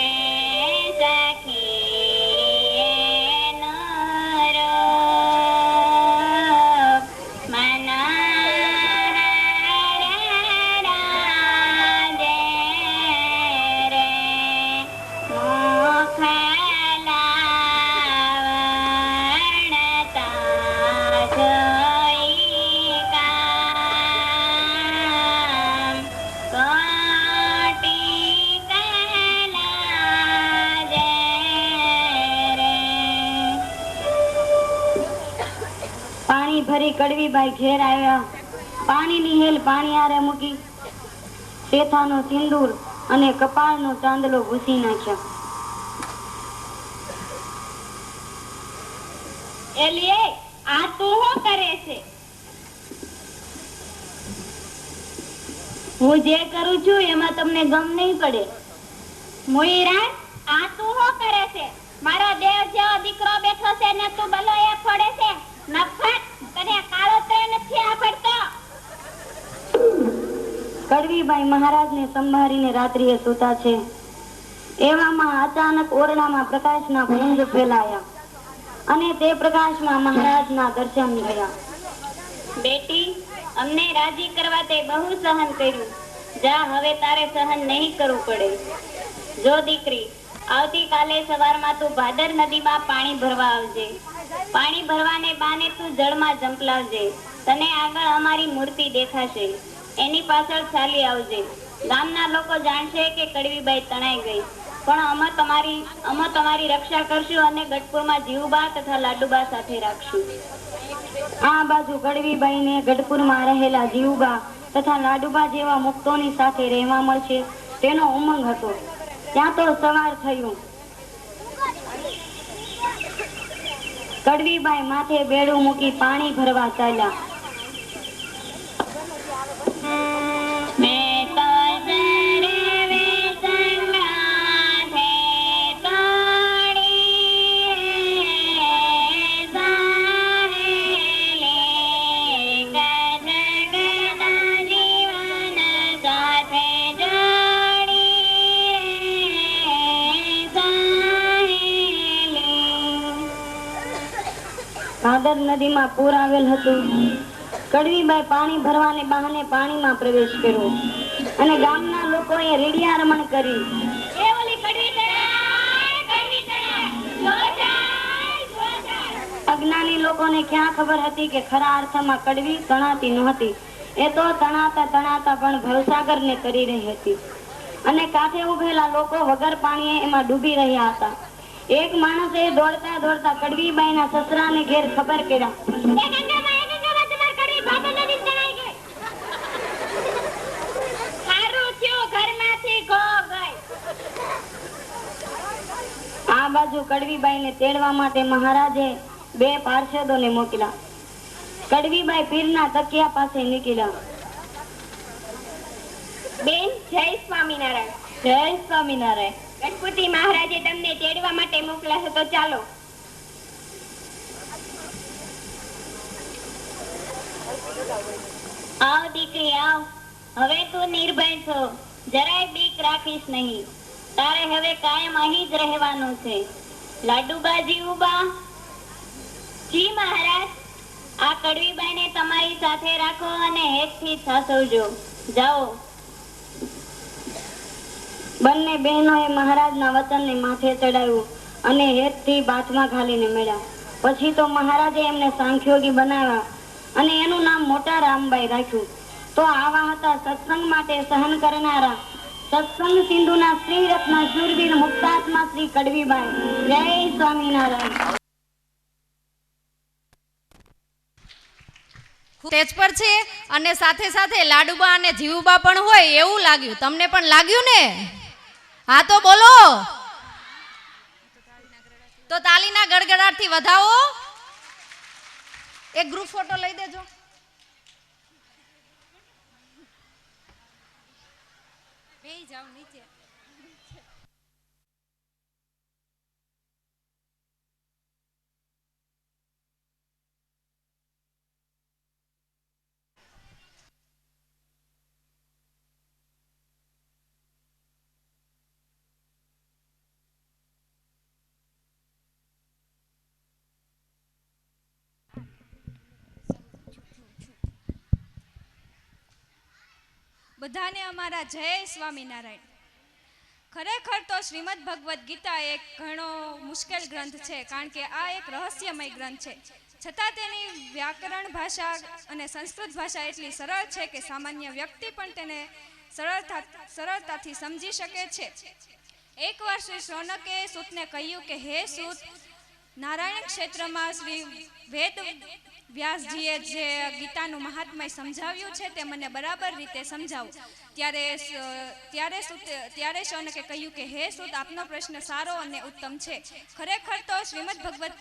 ભરી કડવીબાઈ ઘેર આવ્યા. પાણીની હેલ પાણી આરે મૂકી, શેથાનો સિંદૂર અને કપાળનો ચાંદલો ભૂસી નાખ્યા. એલીએ, આ તું શું કરે છે? હું જે કરું છું એમાં તમને ગમ નહીં પડે. મુઈરા, આ તું શું કરે છે? મારો દેવ જેવો દીકરો બેઠો છે ને તું બલોયા ફોડે છે. નફટ, તને કાળો ત્રણ નથી આવડતો. કડવીબાઈ મહારાજને સંભાળીને રાત્રિએ સૂતા છે. એવામાં અચાનક ઓરડામાં પ્રકાશના પુંજ ફેલાયા અને તે પ્રકાશમાં મહારાજના દર્શન થયા. બેટી, અમને રાજી કરવા તે બહુ સહન કર્યું. જા, હવે તારે સહન નહીં કરવું પડે. જો દીકરી, આવતીકાલે સવારમાં તું ભાદર નદીમાં પાણી ભરવા આવજે. પાણી ભરવાને બાને તું જળમાં જંપલાવજે. તને આગળ અમારી મૂર્તિ દેખાશે, એની પાછળ ચાલી આવજે. ગામના લોકો જાણશે કે કડવીબાઈ તણાઈ ગઈ, પણ અમે તમારી રક્ષા કરશું અને ગઢપુરમાં જીવુબા તથા લાડુબા સાથે રાખશું. આ બાજુ કડવીબાઈને ગઢપુરમાં રહેલા જીવુબા તથા લાડુબા જેવા મુક્તોની સાથે રહેવા મળશે તેનો ઉમંગ હતો. ત્યાં તો સવાર થયું. કડવીબાઈ માથે બેડું મૂકી પાણી ભરવા ચાલ્યા. ભાદર નદીમાં પૂર આવેલ હતું. કડવીબાઈ પાણી ભરવાને બહાને પાણીમાં પ્રવેશ કર્યો અને ગામના લોકોએ રેડિયા રમણ કરી. અજ્ઞાની લોકોને ક્યાં ખબર હતી કે ખરા અર્થમાં કડવી તણાતી નહોતી. એ તો તણાતા તણાતા પણ ભવસાગરને તરી રહી હતી અને કાંઠે ઉભેલા લોકો વગર પાણીએ એમાં ડૂબી રહ્યા હતા. એક માણસે દોડતા દોડતા કડવીબાઈના સસરાને ઘેર ખબર કર્યા. આ બાજુ કડવીબાઈને તેડવા માટે મહારાજે 2 પાર્ષદોને મોકલ્યા. કડવીબાઈ પીરના તકિયા પાસે નીકળ્યા. બેન, જય સ્વામિનારાયણ. જય સ્વામિનારાયણ. ગણપતિ મહારાજે તમને તેડવા માટે મોકલ્યા છે, તો ચાલો. આવ દીકરી, આવ. હવે તું નિર્ભય છો, જરાય બીક રાખીશ નહીં. તારે હવે કાયમ અહીં જ રહેવાનું છે. લાડુબાજી ઉબા. જી મહારાજ. આ કડવીબાઈને તમારી સાથે રાખો અને હેતથી સાસવજો. જાઓ. બંને બહેનોએ મહારાજના વચનને માથે ચડાવ્યું અને હેતથી બાથમાં ઘાલીને મળ્યા. પછી તો મહારાજે એમને સાંખ્યોગી બનાવ્યા અને એનું નામ મોટા રામબાઈ રાખ્યું. તો આવા હતા સત્સંગ માટે સહન કરનારા, સત્સંગ સિંધુના શ્રી રત્ન શૂરવીર મુક્તાત્મા શ્રી કડવીબાઈ. જય સ્વામિનારાયણ. સ્ટેજ પર છે અને સાથે સાથે લાડુબા અને જીવુબા પણ હોય એવું લાગ્યું. તમને પણ લાગ્યું ને? હા તો બોલો. તો તાલીના ગડગડાટથી વધાવો. એક ગ્રુપ ફોટો લઈ દેજો. બેહી જાવ નીચે. બધાને અમારા જય સ્વામિનારાયણ. ખરેખર તો શ્રીમદ ભગવદ્ ગીતા એક ઘણો મુશ્કેલ ગ્રંથ છે, કારણ કે આ એક રહસ્યમય ગ્રંથ છે. છતાં તેની વ્યાકરણ ભાષા અને સંસ્કૃત ભાષા એટલી સરળ છે કે સામાન્ય વ્યક્તિ પણ તેને સરળતાથી સમજી શકે છે. એકવાર શ્રી શૌનકે સૂતને કહ્યું કે હે સૂત, નારાયણ ક્ષેત્રમાં શ્રી વેદ વ્યાસજીએ જે ગીતાનું મહાત્મય સમજાવ્યું છે તે મને બરાબર રીતે સમજાવો. ત્યારે શૌનકે કહ્યું કે હે સૂત, આપનો પ્રશ્ન સારો અને ઉત્તમ છે. ખરેખર તો શ્રીમદ ભગવદ્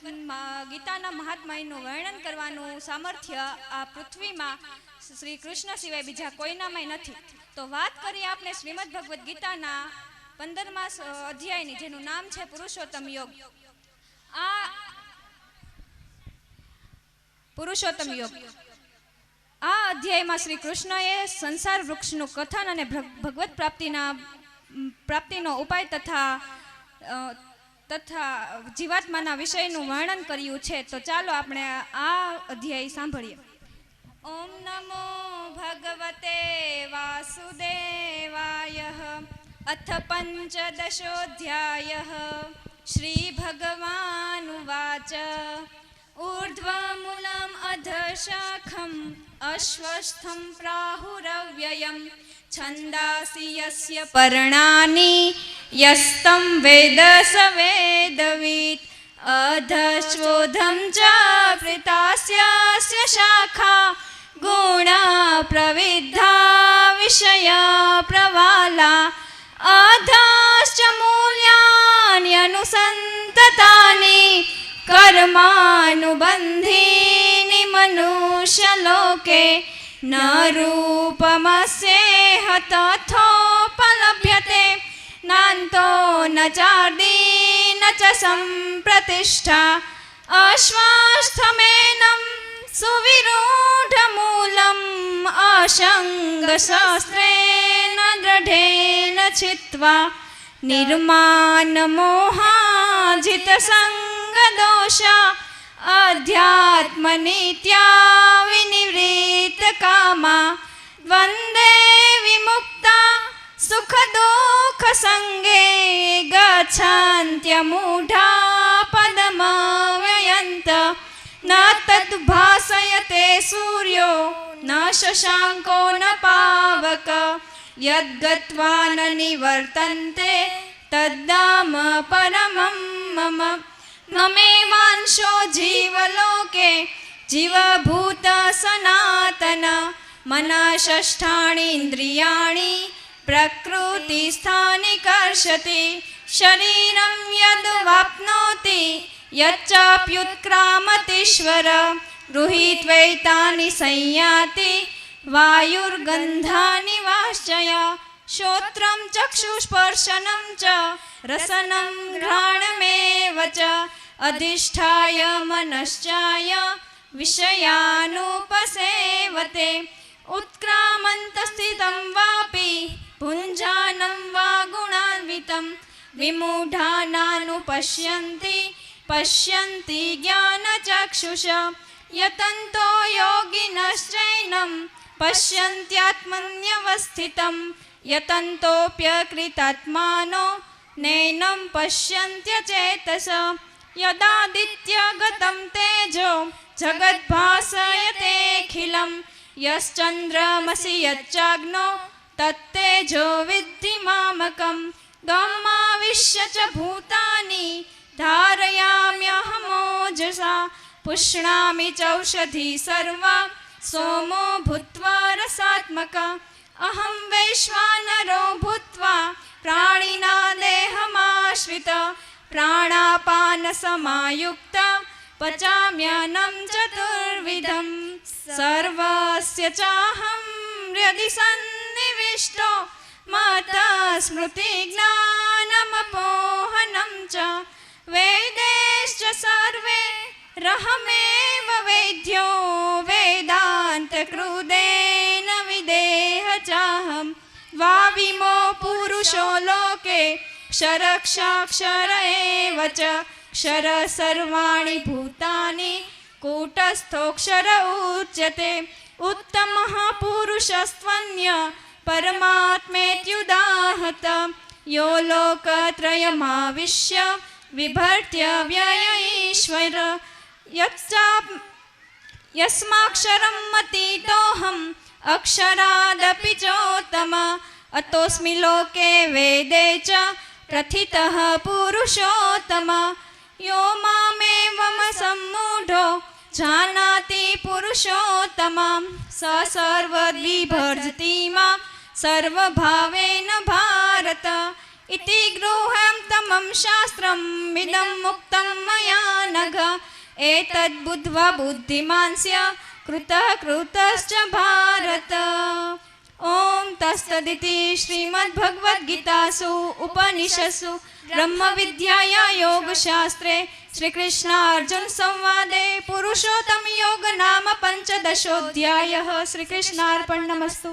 ગીતાના મહાત્મયનું વર્ણન કરવાનું સામર્થ્ય આ પૃથ્વીમાં શ્રી કૃષ્ણ સિવાય બીજા કોઈનામાં નથી. તો વાત કરીએ આપણે શ્રીમદ ભગવદ્ ગીતાના 15મા અધ્યાયની, જેનું નામ છે પુરુષોત્તમ યોગ. આ અધ્યાયમાં શ્રી કૃષ્ણએ સંસાર વૃક્ષનું કથન અને ભગવત પ્રાપ્તિનો ઉપાય તથા જીવાત્માના વિષયનું વર્ણન કર્યું છે. તો ચાલો આપણે આ અધ્યાય સાંભળીએ. ઓમ નમો ભગવતે વાસુદેવાય. અથ પંચદશોऽધ્યાયઃ. શ્રી ભગવાનુવાચ. ऊर्ध्वमूलम् अधशाखम् अश्वस्थं प्राहुरव्ययम् छन्दासि यस्य पर्णानि यस्तं वेद स वेदवित् अधश्वोधं च प्रीतास्यस्य शाखा गुणा प्रविद्धा विषया प्रवाला अधश्च मूल्यानि अनुसन्ततानि कर्मानुबन्धीनि मनुष्यलोके न रूपमस्येह तथोपलभ्यते नान्तो न चार्दी न च सम्प्रतिष्ठा अश्वस्थमेनं सुविरूढमूलम् असङ्गशास्त्रेण दृढेन छित्त्वा निर्मानमोहाजितसङ्गदोषा अध्यात्मनित्या विनिवृत्तकामा वन्दे विमुक्ता सुखदुःखसङ्गे गच्छन्त्यमूढा पदमव्ययन्त न तद्भासयते सूर्यो न शशाङ्को न पावक यद्गत्वा न निवर्तन्ते तद्धाम परमं मम ममेवांशो जीवलोके जीवभूत सनातन मनः षष्ठानि इन्द्रियाणि प्रकृतिस्थानि कर्षति शरीरं यद्वाप्नोति यच्चाप्युत्क्रामतीश्वर गृहीत्वैतानि संयाति वायुर्गन्धानि वाश्चय श्रोत्रं चक्षुस्पर्शनं च रसनं घ्राणमेव च अधिष्ठाय मनश्चाय विषयानुपसेवते उत्क्रामन्तस्थितं वापि भुञ्जानं वा गुणान्वितं विमूढानानुपश्यन्ति पश्यन्ति ज्ञानचक्षुष यतन्तो योगिनश्चैनं पश्यन्त्यात्मन्यवस्थितं यतन्तोऽप्यकृतात्मानो नैनं पश्यन्त्यचेतस यदादित्यगतं तेजो जगद्भासयतेऽखिलं यश्चन्द्रमसि यच्चाग्नो तत्तेजो विद्धि मां रसात्मकं गमाविश्य च भूतानि धारयाम्यहमोजसा पुष्णामि चौषधी सर्वा सोमो भूत्वा रसात्मका अहं वैश्वानरो भूत्वा प्राणिना देहमाश्रित प्राणापानसमायुक्त पचाम्यन्नं चतुर्विधं सर्वस्य चाहं हृदि सन्निविष्टो मत्तः स्मृतिज्ञानमपोहनं च वेदैश्च सर्वे रहमेव वेद्यो वेदान्तकृदेन विदेह चाहं द्वाविमो पुरुषो लोके क्षरक्षाक्षर एव च क्षर सर्वाणि भूतानि कूटस्थोऽक्षर उच्यते उत्तमः पुरुषस्त्वन्य परमात्मेत्युदाहत यो लोकत्रयमाविश्य विभर्त्य व्यय ईश्वर यस्माक्षरं मतीतोऽहम् अक्षरादपि चोत्तम अतोऽस्मि लोके वेदे च प्रथितः पुरुषोत्तम यो मामेवं सम्मूढो जानाति पुरुषोत्तमं स सर्वद्विभर्जति मां सर्वभावेन भारत इति गृह्यं तमं शास्त्रम् इदं मुक्तं मया नघ एतद्बुद्ध्वा बुद्धिमान् स्यात् कृतः कृतश्च भारत। ओम तत्सदिति श्रीमद्भगवद्गीतासु उपनिषत्सु ब्रह्मविद्याया योगशास्त्रे श्रीकृष्णार्जुन संवादे पुरुषोत्तम योग नाम पंचदशोऽध्यायः। श्रीकृष्णार्पणमस्तु।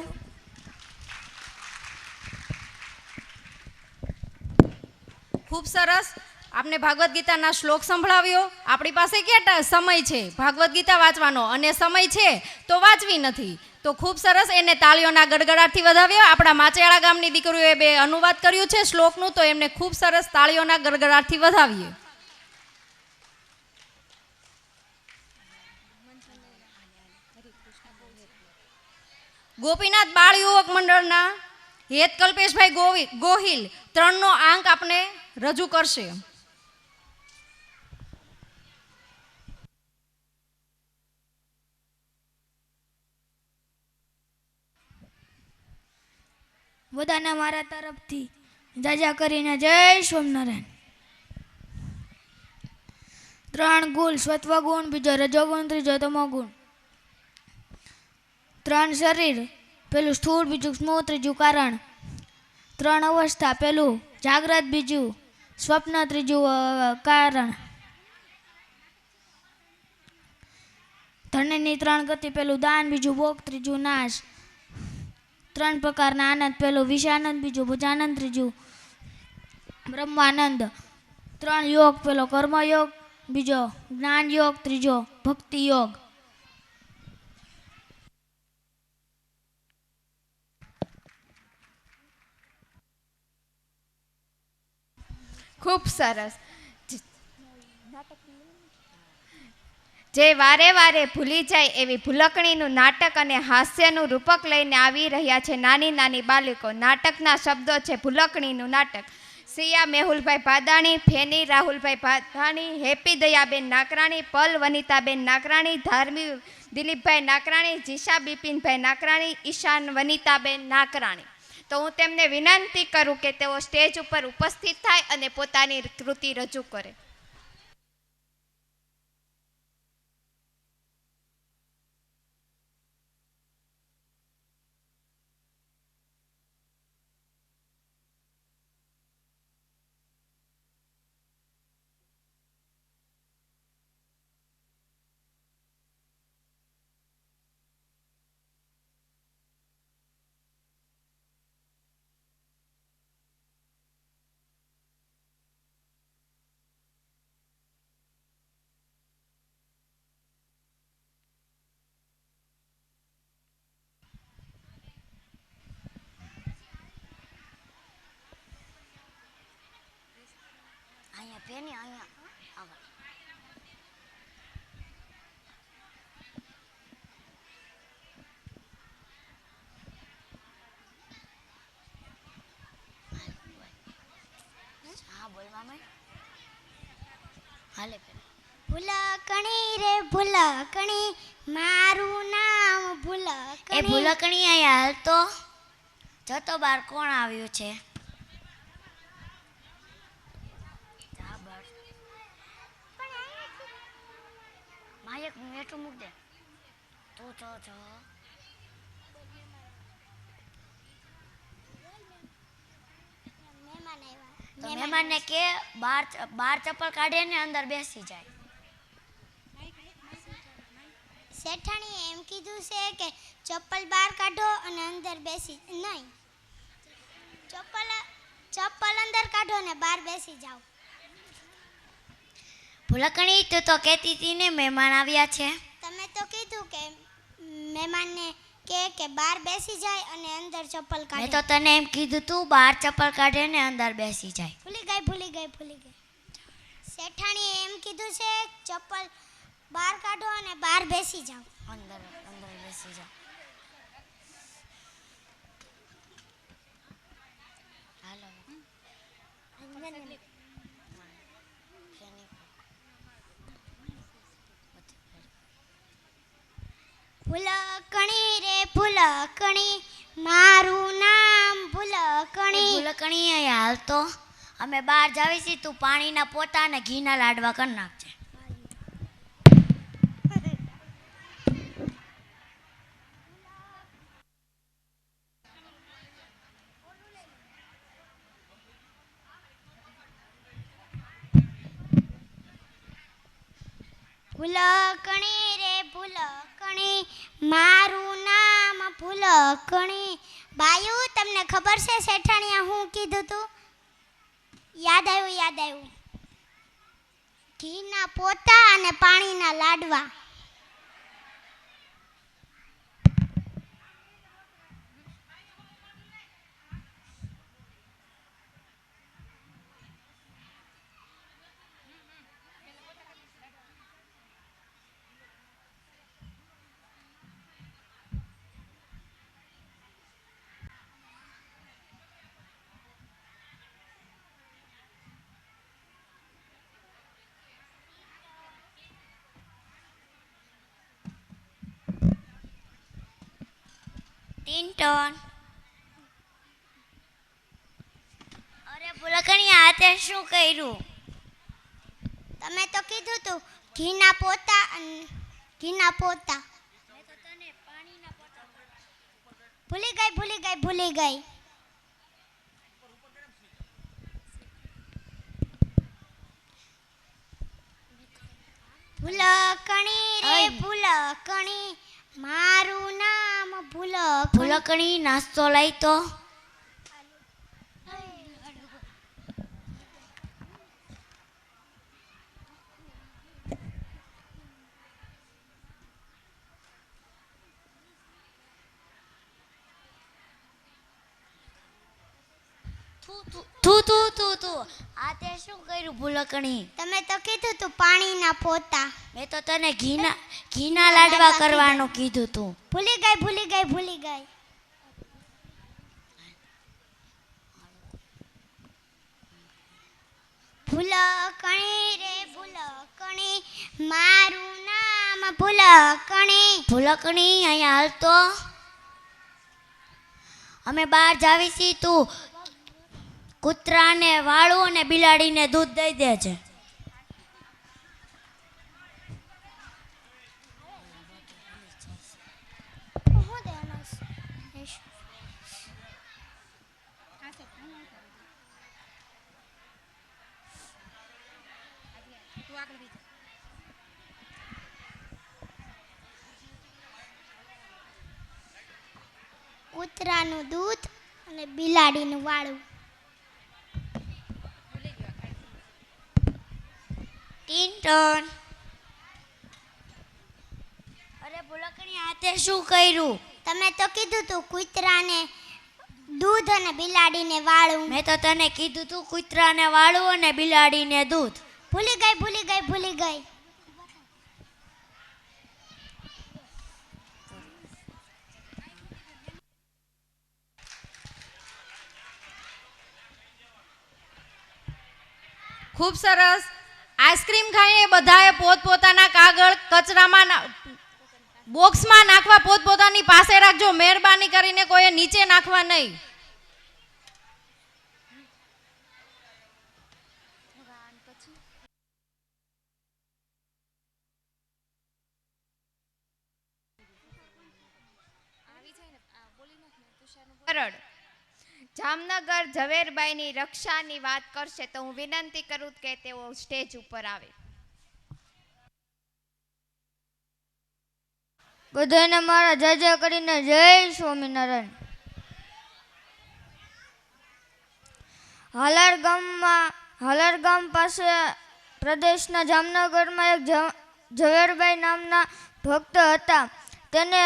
ખૂબ સરસ. આપને ભાગવદ્ ગીતાના શ્લોક સંભળાવ્યો. આપણી પાસે કેટલા સમય છે ભાગવદ્ ગીતા વાંચવાનો, અને સમય છે તો વાંચવી નથી. તો ખૂબ સરસ, એને તાળીઓના ગડગડાટથી વધાવ્યો. આપણા માચેડા ગામની દીકરીઓએ બે અનુવાદ કર્યું છે શ્લોકનું, તો એમને ખૂબ સરસ તાળીઓના ગડગડાટથી વધાવીએ. ગોપીનાથ બાળ યુવક મંડળના હેત કલ્પેશભાઈ ગોહિલ 3નો આંક આપણે રજૂ કરશે. બધાને મારા તરફથી જાજા કરીને જય સ્વામિનારાયણ. 3 ગુણ, સત્વગુણ, બીજો રજોગુણ, ત્રીજો તમોગુણ. 3 શરીર, પેલું સ્થૂળ, બીજું સ્મૂળ, ત્રીજું કારણ. 3 અવસ્થા, પેલું જાગ્રત, બીજું સ્વપ્ન, ત્રીજું કારણ. ધનની 3 ગતિ, પેલું દાન, બીજું ભોગ, ત્રીજું નાશ. 3 પ્રકારના આનંદ, પેલું વિષાનંદ, બીજું ભુજાનંદ, ત્રીજું બ્રહ્માનંદ. 3 યોગ, પેલો કર્મયોગ, બીજો જ્ઞાન યોગ, ત્રીજો ભક્તિ યોગ. ખૂબ સરસ. જે વારે વારે ભૂલી જાય એવી ભૂલકણીનું નાટક અને હાસ્યનું રૂપક લઈને આવી રહ્યા છે નાની નાની બાલિકો. નાટકના શબ્દો છે ભૂલકણીનું નાટક. સિયા મેહુલભાઈ ભાદાણી, ફેની રાહુલભાઈ ભાદાણી, હેપી દયાબેન નાકરાણી, પલ વનિતાબેન નાકરાણી, ધાર્મી દિલીપભાઈ નાકરાણી, જીશા બિપિનભાઈ નાકરાણી, ઈશાન વનિતાબેન નાકરાણી. તો હું તેમને વિનંતી કરું કે તેઓ સ્ટેજ ઉપર ઉપસ્થિત થાય અને પોતાની કૃતિ રજૂ કરે. ભૂલકણી રે ભૂલકણી મારું નામ ભૂલકણી. એ ભૂલકણી અહીંયા હાલ તો જતો બાર કોણ આવ્યું છે? માયક મેઠું મૂક દે તું તો જો. મહેમાન આવ્યા. તો મહેમાનને કે બાર ચપ્પલ કાઢે ને અંદર બેસી જાય. શેઠાણીએ એમ કીધું છે કે ચપ્પલ બહાર કાઢો અને અંદર બેસી નહીં, ચપ્પલ અંદર કાઢો ને બહાર બેસી જાઓ. ભૂલકણી તું તો કહેતી હતી ને મહેમાન આવ્યા છે. તમે તો કીધું કે મહેમાનને કે બહાર બેસી જાય અને અંદર ચપ્પલ મેં કાઢે. તો તને એમ કીધું તું બાર ચપ્પલ કાઢે ને અંદર બેસી જાય. ભૂલી ગઈ. શેઠાણીએ એમ કીધું છે ચપ્પલ બહાર કાઢો અને બહાર બેસી જાઓ. અંદર બેસી જાઓ. હાલો ભૂલકણી રે ભૂલકણી મારું નામ ભૂલકણી. ભૂલકણી અહીંયા હાલ તો અમે બહાર જાવી છીએ. તું પાણીના પોતા અને ઘીના લાડવા કરી નાખજે. ભૂલકણી રે ભૂલકણી મારું નામ ભૂલકણી. બાયુ તમને ખબર છે શેઠાણીએ હું કીધું તું? યાદ આવ્યું. ઘીના પોતા અને પાણીના લાડવા. ટિન્ટોન. અરે ભૂલકણી આ તે શું કર્યું? તમે તો કીધું તું ઘીના પોતા અને ઘીના પોતા. ભૂલી ગઈ. ભૂલકણી રે ભૂલકણી મારું નામ ભૂલકણી. ભૂલકણી નાસ્તો લઈ તો. તું આ તે શું કર્યું ભૂલકણી? તમે તો કીધું તું પાણીના પોતા. મેં તો તને ઘીના લાડવા કરવાનું કીધું તું. ભૂલી ગઈ. ભૂલકણી રે ભૂલકણી મારું નામ ભૂલકણી. ભૂલકણી અહીંયા હાલ તો અમે બહાર જાવી છીએ. તું કૂતરાને વાળું અને બિલાડીને દૂધ દઈ દે છે. કૂતરાનું દૂધ અને બિલાડીનું વાળું. ટિન્ટોન. અરે ભૂલકણી આ તે શું કર્યું? તમે તો કીધું તું કૂતરાને દૂધ અને બિલાડીને વાળું. મેં તો તને કીધું તું કૂતરાને વાળું અને બિલાડીને દૂધ. ભૂલી ગઈ. ખૂબ સરસ. આઈસ્ક્રીમ ખાઈને બધાએ પોતપોતાના કાગળ કચરામાં બોક્સમાં નાખવા પોતપોતાની પાસે રાખજો. મહેરબાની કરીને કોઈએ નીચે નાખવા નહીં. પરળ જામનગર ઝવેરબાઈની રક્ષાની વાત કરશે તો હું વિનંતી કરું કે તેઓ સ્ટેજ ઉપર આવે. બધાને મારા જય જય કરીને જય સ્વામિનારાયણ. હાલાર ગામ પાસે પ્રદેશના જામનગરમાં એક ઝવેરબાઈ નામના ભક્ત હતા. તેને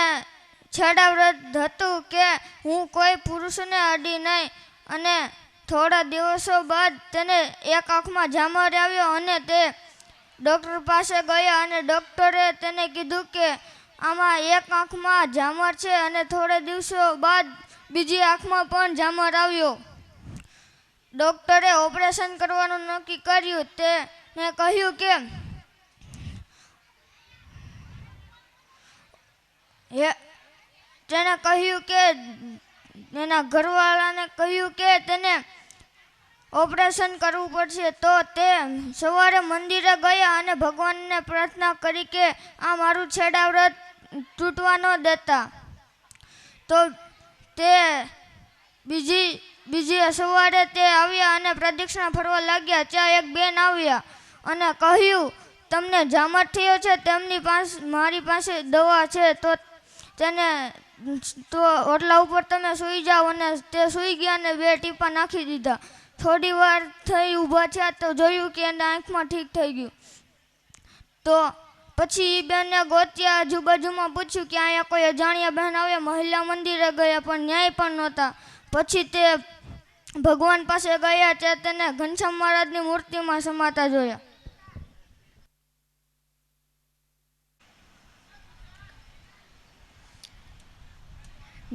છેડાવ્રત હતું કે હું કોઈ પુરુષને અડી નહીં, અને થોડા દિવસો બાદ તેને એક આંખમાં ઝામર આવ્યો અને તે ડૉક્ટર પાસે ગયા અને ડૉક્ટરે તેને કીધું કે આમાં એક આંખમાં ઝામર છે અને થોડા દિવસો બાદ બીજી આંખમાં પણ ઝામર આવ્યો. ડૉક્ટરે ઓપરેશન કરવાનું નક્કી કર્યું. તેને કહ્યું કે એના ઘરવાળાને કહ્યું કે તેને ઓપરેશન કરવું પડશે. તો તે સવારે મંદિરે ગયા અને ભગવાનને પ્રાર્થના કરી કે આ મારું છેડાવ્રત તૂટવા ન દેતા. તો તે બીજી સવારે તે આવ્યા અને પ્રદક્ષિણા ફરવા લાગ્યા. ત્યાં એક બેન આવ્યા અને કહ્યું તમને ઝામર થયો છે, તેમની પાસે મારી પાસે દવા છે, તો ઓટલા ઉપર તમે સૂઈ જાઓ. અને તે સૂઈ ગયા અને 2 ટીપા નાખી દીધા. થોડી વાર થઈ ઊભા થયા તો જોયું કે એના આંખમાં ઠીક થઈ ગયું. તો પછી બેને ગોત્યા, આજુબાજુમાં પૂછ્યું કે અહીંયા કોઈ અજાણ્યા બહેન આવ્યા. મહિલા મંદિરે ગયા પણ ન્યાય પણ નહોતા. પછી તે ભગવાન પાસે ગયા. તે તેને ઘનશ્યામ મહારાજની મૂર્તિમાં સમાતા જોયા.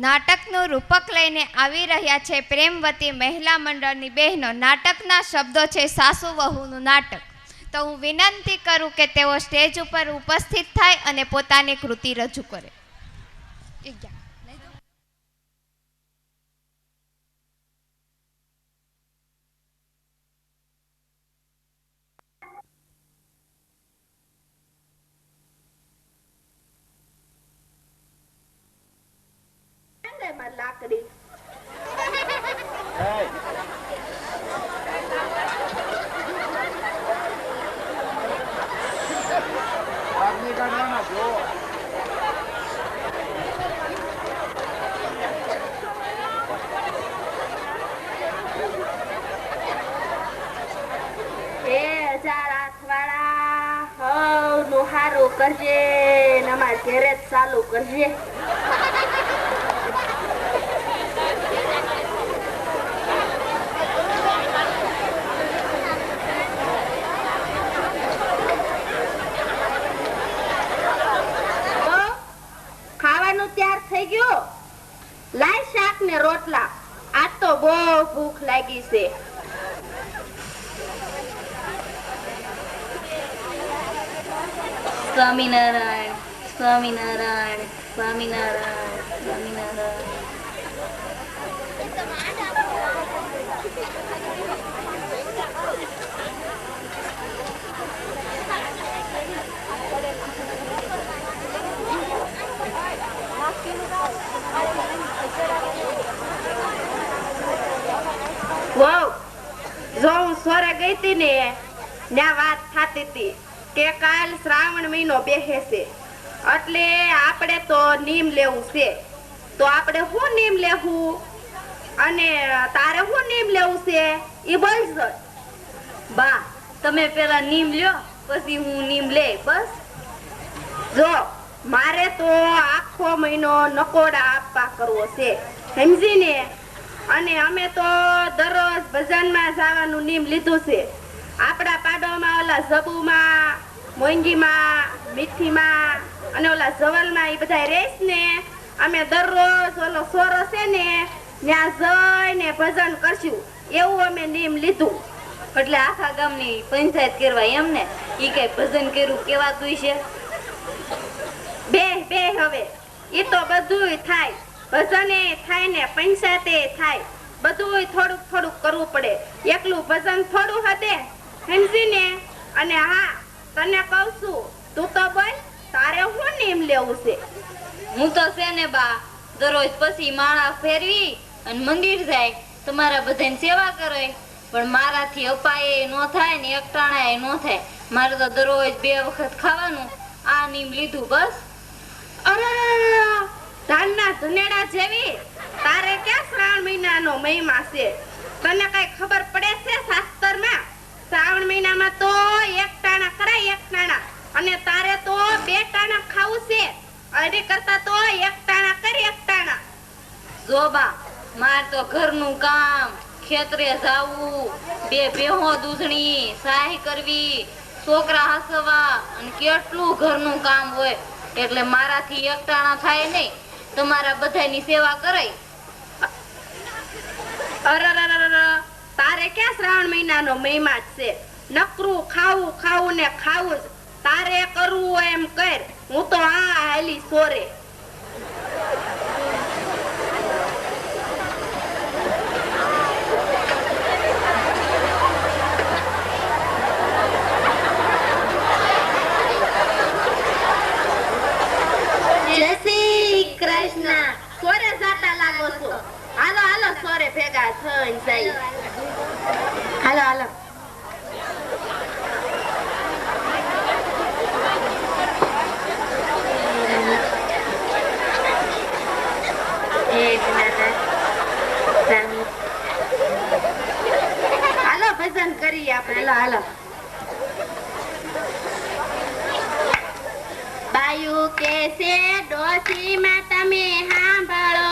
નાટકનું રૂપક લઈને આવી રહ્યા છે પ્રેમવતી મહિલા મંડળની બહેનો. નાટકના શબ્દો છે સાસુ વહુનું નાટક. તો હું વિનંતી કરું કે તેઓ સ્ટેજ ઉપર ઉપસ્થિત થાય અને પોતાની કૃતિ રજૂ કરે. લાકડી નું હારું કરજે ને અમારે ઘેરે જ ચાલુ કરજે. ખાવાનું તૈયાર થઈ ગયું. લાય શાક ને રોટલા. આજ તો બહુ ભૂખ લાગી છે. સ્વામિનારાયણ સ્વામિનારાયણ સ્વામિનારાયણ સ્વામિનારાયણ. જો હું સોરે ગઈ હતી ને ત્યાં વાત થતી હતી કે કાલ શ્રાવણ મહિનો બેસે છે, એટલે આપણે તો નીમ લેવું છે. તો આપણે શું નીમ લેવું અને તારે શું નીમ લેવું છે એ બોલજો. બા તમે પેલા નીમ લ્યો પછી હું નીમ લે. બસ જો મારે તો આખો મહિનો નકોડા આપવા કરવો છે, સમજીને. અને અમે તો દરરોજ ભજનમાં જવાનું નીમ લીધું છે. આપણા પાડોમાં ઓલા જબુમાં, મોંગીમાં, મીઠીમાં અને ઓલા જવલમાં એ બધા રેસ ને અમે દરરોજ ઓલો સોરો છે ને ત્યાં જઈને ભજન કરશું એવું અમે નીમ લીધું. એટલે આખા ગામની પંચાયત કરવા એમ ને? ઈ કઈ ભજન કર્યું કેવાતું છે? બે હવે ઈ તો બધુંય થાય, ભજને થાય ને પંચાયતે થાય, બધુંય થોડુંક થોડુંક કરવું પડે. એકલું ભજન થોડું હદે, સમજીને? અને હા, તને કહું છું, તું તો બોલ, તારે શું નિયમ લેવું છે? હું તો છે ને બા, દરરોજ પછી માળા ફેરવી અને મંદિર જાય, તમારા બધાની સેવા કરે. પણ મારાથી અપાય નો થાય ને એકટાણાય નો થાય. મારે તો દરરોજ 2 વખત ખાવાનું. આ નિયમ લીધું બસ. અરે ધાનના ધનેડા જેવી તારે ક્યાં શ્રાવણ મહિનાનો મહિમા છે? તને કઈ ખબર પડે છે શાસ્ત્રમાં? શ્રાવણ મહિનામાં તો 1 ટાણા કરાય, 1 ટાણા, અને તારે તો 2 ટાણા ખાવું છે. અરે કરતા તો 1 ટાણા કરી, 1 ટાણા. જો બા, માર તો ઘરનું કામ, ખેતરે જાવું, 2 ભેહો દૂધણી, સાહી કરવી, છોકરા હસવા અને કેટલું ઘરનું કામ હોય. એટલે મારાથી 1 ટાણા થાય નહીં. તમારા બધાની સેવા કરાય. અરે તારે ક્યાં શ્રાવણ મહિનાનો મહિમા છે? નકરું ખાવું ખાવું ને ખાવું જ. તારે કરવું હોય એમ કર, હું તો આ હાલી સોરે. જય શ્રી કૃષ્ણ. સોરે જાતા લાગો છો. હાલો હાલો સોરે ભેગા થઈને જાય. હાલો હાલો. હાલો ભજન કરીએ આપણે. હાલો બાયુ કે છે ડોશીમાં તમે સાંભળો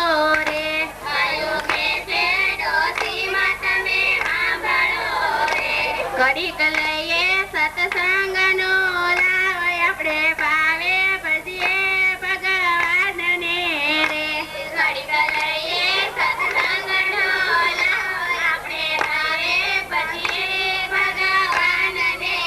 રે. બાયુ કે છે ડોશીમાં તમે સાંભળો રે. ઘડીક લઈએ સત્સંગનો લાવ, આપણે ભાવે ભજીએ ભગવાનને રે. ઘડીક લઈએ સત્સંગનો લાવ, આપણે ભાવે ભજીએ ભગવાનને રે.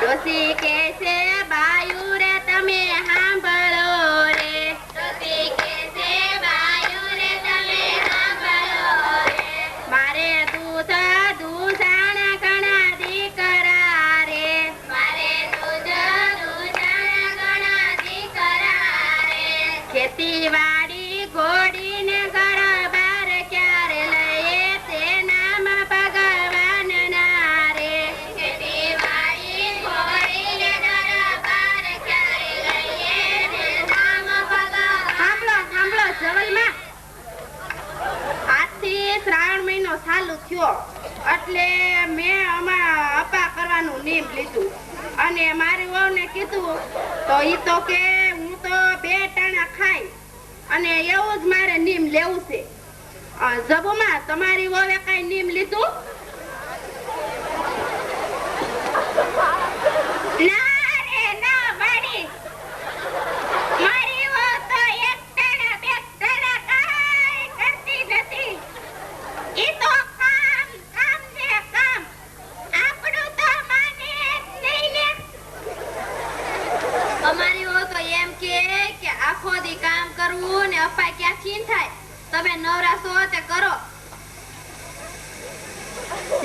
ડોશી કે છે બાયુ રે તમે સાંભળો રે. ડોશી કે છે બાયુ રે તમે સાંભળો રે. મારે દૂધાણ ઘણા દીકરા રે. મારે દૂધાણ ઘણા દીકરા રે. ખેતીવાડી ઘોડીને ઘર બાર ક્યારે લઈએ તે નામ ભગવાનના રે. ખેતીવાડી ઘોડીને ઘર બાર ક્યારે લઈએ તે નામ ભગવાન. સાંભળો જવલમાં, આજથી શ્રાવણ મહિનો ચાલુ થયો એટલે મેં અમારા અપા કરવાનું નિયમ લીધું. અને મારી વહુને કીધું તો ઈ તો કે હું તો 2 ટાણા ખાઈ, અને એવું જ મારે નિયમ લેવું છે. જબુમાં તમારી વહુએ કઈ નિયમ લીધું? ના રે ના વાડી. મારી વહુ તો 1 ટાણા 2 ટાણા કાંઈ કરતી નથી. ઈ તો કામ ને કામ. આપણું તો માને જ નહીં ને. અમારી વહુ તો એમ કે આખો દી કામ કરવું ને અપાય ક્યાંથી થાય. તમે નવરા છો તે કરો.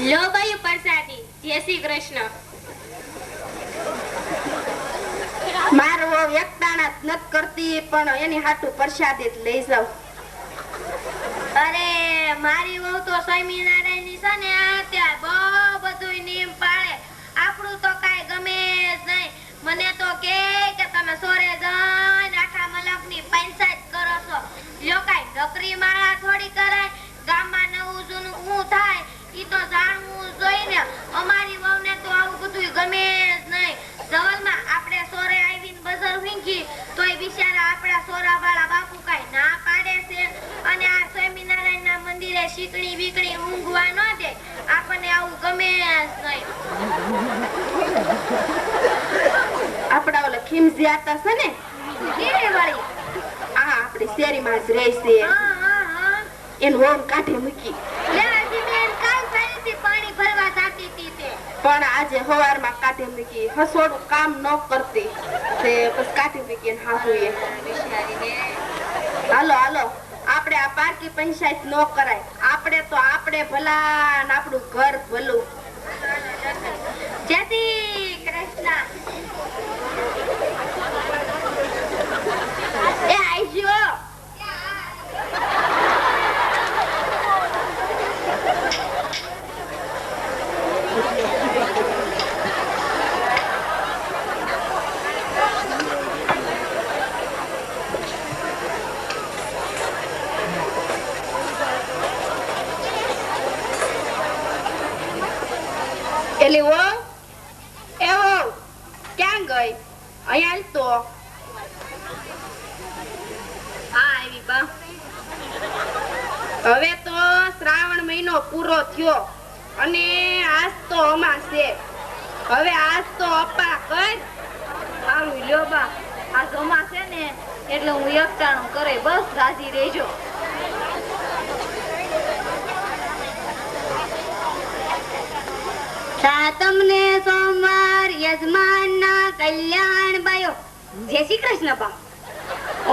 લો બાયું પ્રસાદી. જય શ્રી કૃષ્ણ. મારો વહુ 1 ટાણા જ નથી કરતી, પણ એની હાટુ પ્રસાદી જ લઈ જાવ. અરે મારી વહુ તો સ્વામિનારાયણની છે ને, ત્યાં બહુ બધું નિયમ પાળે. આપણું તો કાંઈ ગમે જ નહીં. મને તો કે તમે સોરે જઈને આખા મલકની પંચાયત કરો છો. લ્યો કાંઈ નકરી માળા થોડી કરાય. ગામમાં નવું જૂનું શું થાય ઈ તો જાણવું જોઈને. અમારી વહુને તો આવું બધું ગમે જ નહીં. જવલમાં આપણે સોરે આવીને બજાર વીંખી તોય બિચારા આપણા સોરાવાળા બાપુ કાંઈ ના પાડે છે. અને આ સ્વામિનારાયણના મંદિરે શીકણી બીકણી ઊંઘવા ન દે. આપણને આવું ગમે જ નહીં. આપડા ઓલા ખીમજી આતા છે ને, કેરે વાળી, આ આપણી શેરીમાં જ રહે છે. એનું ઓમ કાઢે મૂકી. લે હજી બેન કાલ ફરીથી પાણી ભરવા જાતા પણ આજે સવારમાં કાઢી મૂકી, હસોડું કામ ન કરતી તે બસ કાઢી મૂકીને હાહુએ. હાલો હાલો, આપણે આ પારકી પંચાયત ન કરાય. આપણે તો આપણે ભલા ને આપણું ઘર ભલું. જય શ્રી કૃષ્ણ. એ આઈજો. એલી વો એવો ક્યાં ગઈ? અહીંયા તો હા આવી બા. હવે તો શ્રાવણ મહિનો પૂરો થયો અને આજ તો અમાસ છે. હવે આજ તો અપ્પા કર સારું લ્યો બા, આ જમા છે ને એટલે હું એકટાણું કરે, બસ રાજી રહેજો. સાતમને સોમવાર યજમાનના કલ્યાણ બાયો. જય શ્રી કૃષ્ણ બા.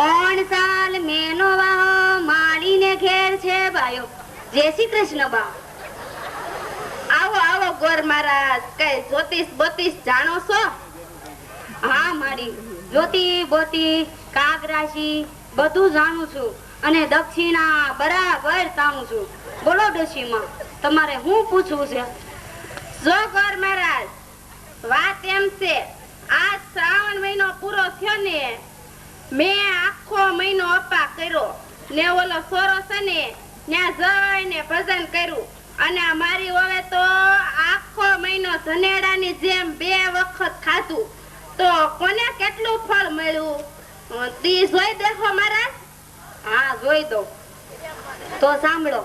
ઓણ સાલ મેનો વાહો માડીને ઘેર છે બાયો. જય શ્રી કૃષ્ણ બા. આવો આવો ગોર મહારાજ, કઈ જ્યોતિષ બોતિષ જાણો છો? હા માડી, જ્યોતિ બોતી કાગ રાશિ બધું જાણું છું અને દક્ષિણા બરાબર જાણું છું. બોલો ડોશીમાં, તમારે શું પૂછવું છે? જો ગોર મહારાજ, વાત એમ છે, આ શ્રાવણ મહિનો પૂરો થયો ને, મેં આખો મહિનો અપા કર્યો ને ઓલો સોરો છે ને ત્યાં જઈને ભજન કર્યું અને મારી હવે તો આખો મહિનો ધનેડાની જેમ 2 વખત ખાધું તો કોને કેટલું ફળ મળ્યું તી જોઈ દેખો મહારાજ. હા જોઈ દો. તો સાંભળો,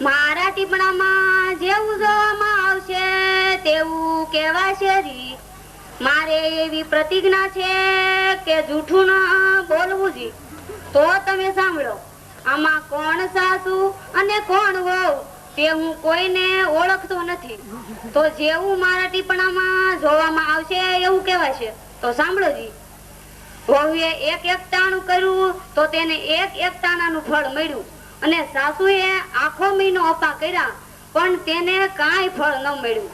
મારા ટીપણામાં જેવું જોવામાં આવશે તેવું કહેવાશે જી. મારે એવી પ્રતિજ્ઞા છે કે જૂઠું ન બોલવું જી. તો તમે સાંભળો, આમાં કોણ સાસુ અને કોણ વહુ તે હું કોઈને ઓળખતો નથી. તો જેવું મારા ટીપણામાં જોવામાં આવશે એવું કહેવાશે. તો સાંભળો જી. વહુએ એક એકટાણું કર્યું તો તેને એક એકટાણાનું ફળ મળ્યું અને સાસુએ આખો મહિનો અપા કર્યા પણ તેને કાંઈ ફળ ન મળ્યું.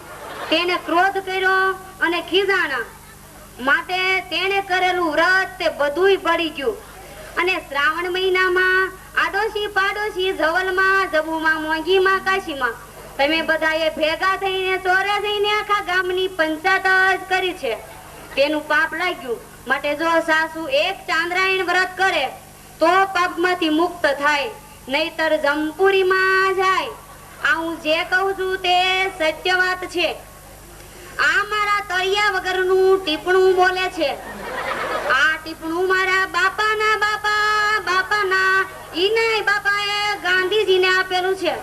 તેને ક્રોધ કર્યો અને ખીજાણા માટે તેને કરેલું વ્રત તે બધુંય પડી ગયું. અને શ્રાવણ મહિનામાં આડોશી પાડોશી જવલમાં જબુમાં મોંઘીમાં કાશીમાં તમે બધાએ ભેગા થઈને ચોરે થઈને આખા ગામની પંચાયત જ કરી છે. તેનું પાપ લાગ્યું માટે જો સાસુ એક ચાંદ્રાયણ વ્રત કરે તો પાપમાંથી મુક્ત થાય, નહીતર જમપુરીમાં જાય. આ હું જે કહું છું તે સત્ય વાત છે. આ મારા તળિયા વગરનું ટીપણું બોલે છે. આ ટીપણું મારા બાપાના ઈનાય બાપાએ ગાંધીજીને આપેલું છે.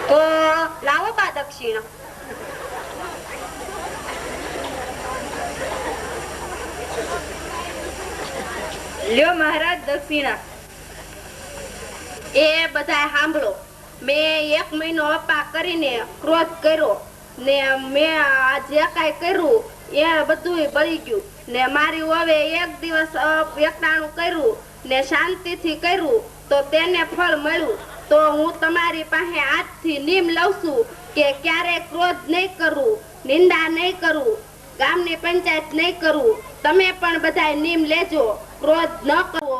તો લાવો બા દક્ષિણા. લ્યો મહારાજ દક્ષિણા. એ બધા સાંભળો, મેં 1 મહિનો અપા કરીને ક્રોધ કર્યો ને મેં આ જે કાંઈ કર્યું એ બધું બળી ગયું ને મારી હવે 1 દિવસ એકટાણું કર્યું ને શાંતિથી કર્યું તો તેને ફળ મળ્યું. તો હું તમારી પાસે આજથી નિયમ લઉં છું કે ક્યારેય ક્રોધ નહીં કરવું, નિંદા નહીં કરવું, ગામની પંચાયત નહીં કરવું. તમે પણ બધા નિયમ લેજો, ક્રોધ ન કરવો,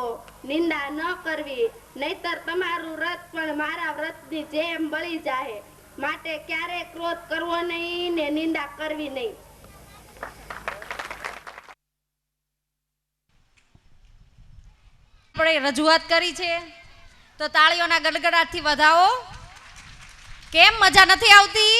નિંદા ન કરવી, નહીતર તમારું વ્રત પણ મારા વ્રતની જેમ બળી જાય. માટે ક્યારેય ક્રોધ કરવો નહીં ને નિંદા કરવી નહીં. આપણે રજૂઆત કરી છે તો તાળીઓના ગડગડાટથી વધાવો. કેમ મજા નથી આવતી?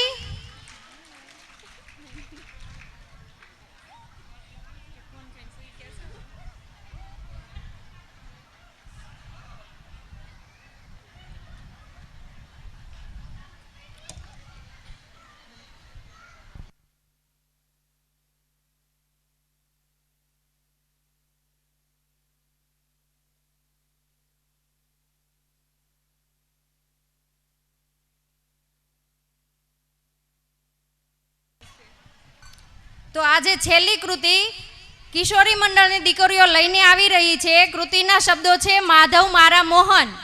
તો આજે છેલ્લી કૃતિ કિશોરી મંડળની દીકરીઓ લઈને આવી રહી છે. કૃતિના શબ્દો છે માધવ મારા મોહન.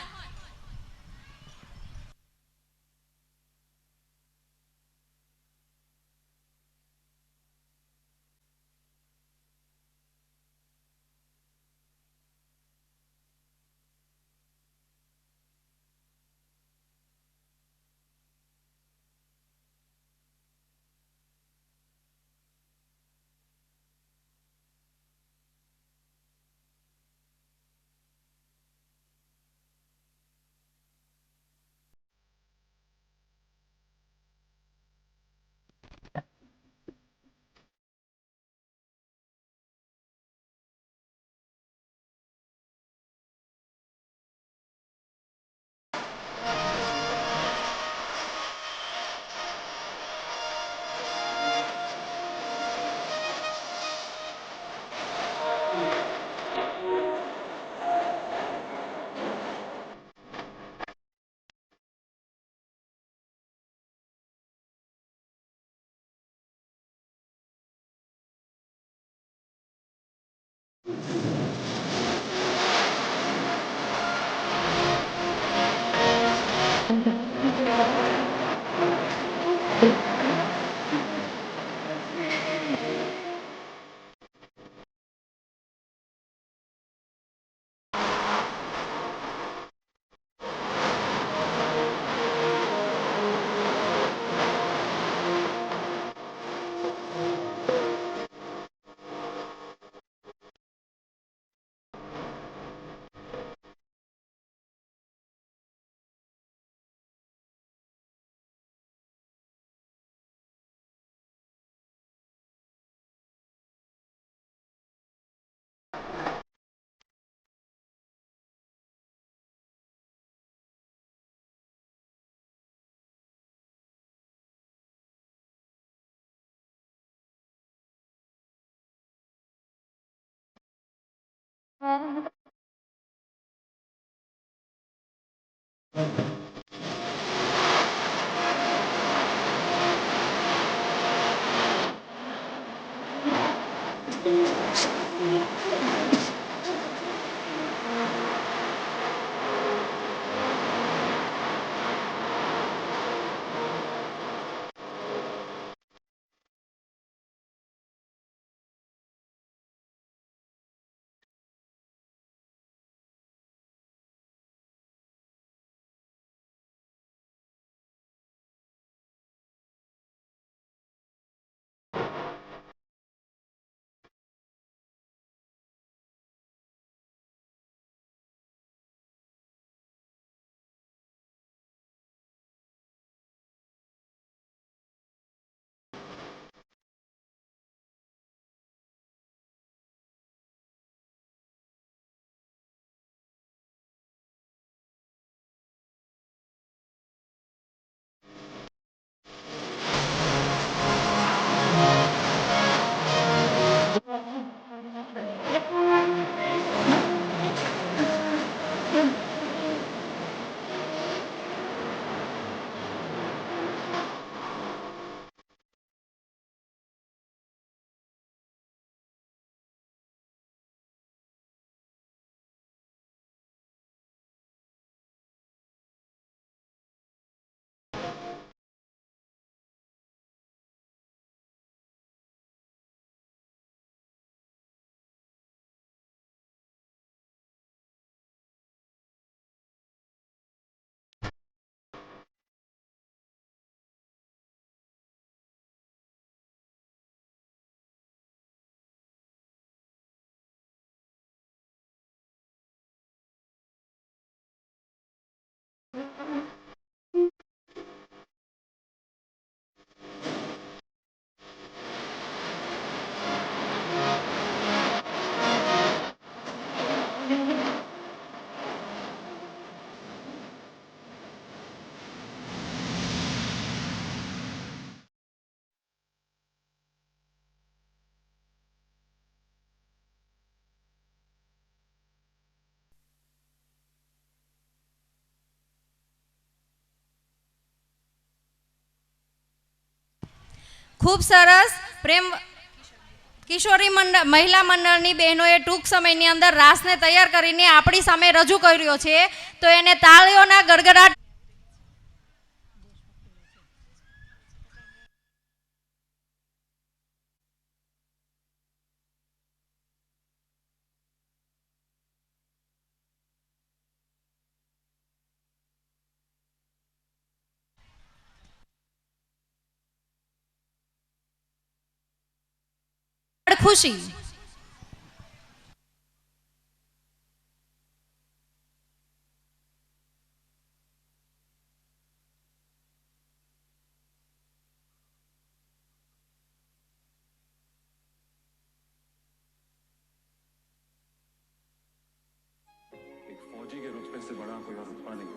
ખૂબ સરસ. પ્રેમ કિશોરી મંડળ મહિલા મંડળની બહેનોએ ટૂંક સમયની અંદર રાસને તૈયાર કરીને આપણી સામે રજૂ કર્યો છે, તો એને તાળીઓના ગડગડાટ ખુશી. एक फौजी के रुतबे से बड़ा कोई और रुतबा नहीं,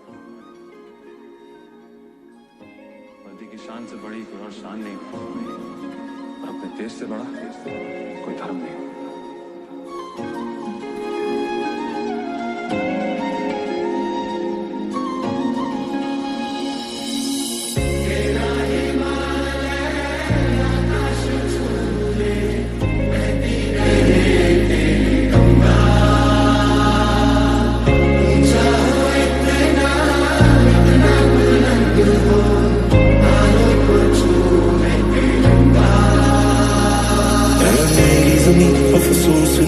वर्दी की शान से बड़ी कोई और शान नहीं, और अपने देश से बड़ा कोई धर्म नहीं।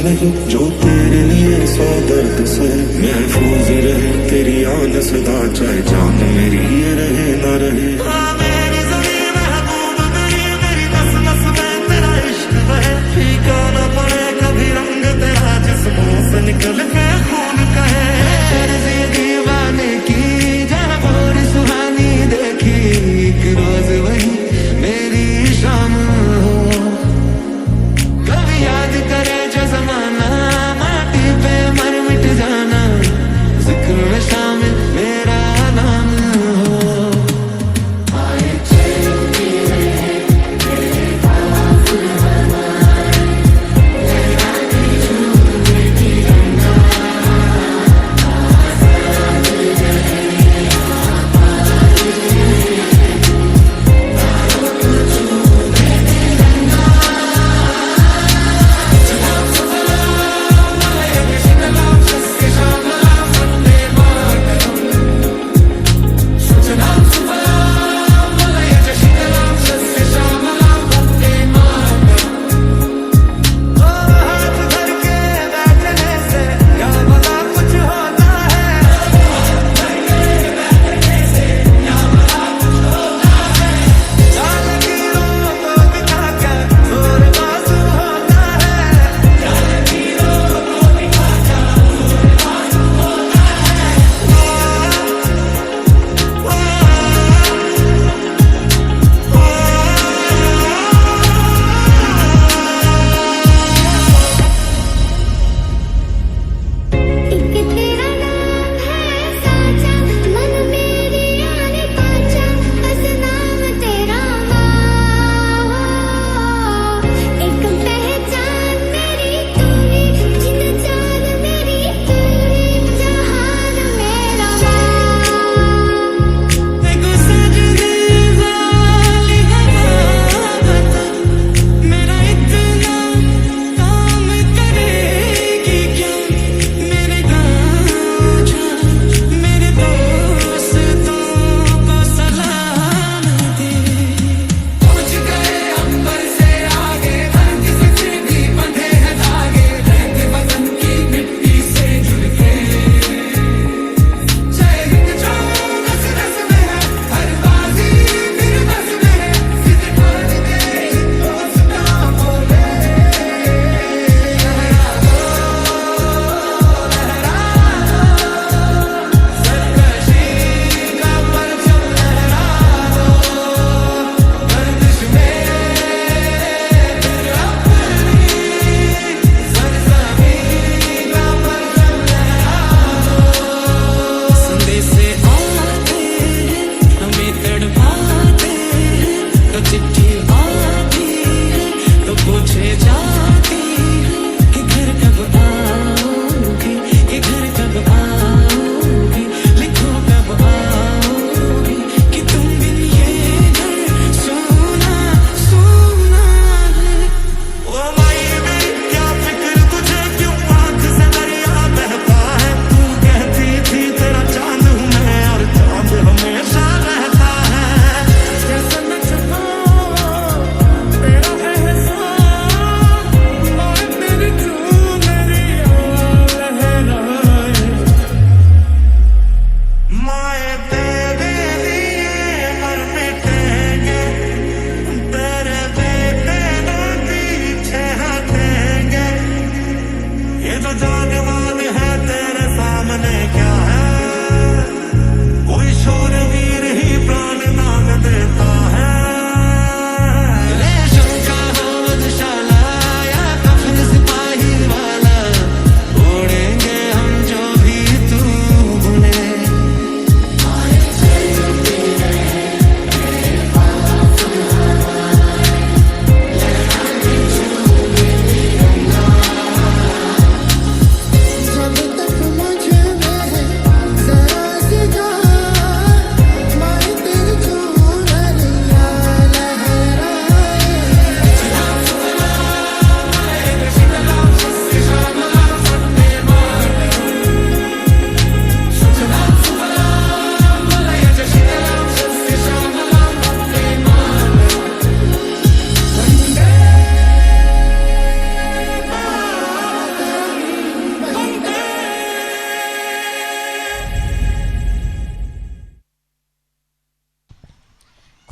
नहीं जो तेरे लिए सौ दर्द से महफूज रहे तेरी आन सदा, चाहे जान मेरी ये रहे ना रहे। मेरी ज़मीन महबूब मेरी नस नस में तेरा इश्क बहे, फीका न पड़े कभी रंग तेरा जिस्मों से निकल के खून कहे। अर्ज़ी दीवाने की जहाँ और सुहानी देखी, एक रोज वही मेरी शाम हो, कभी याद करे जो ज़माना माटी पे मर मिट जाना, जिक्र में शामिल मेरा नाम।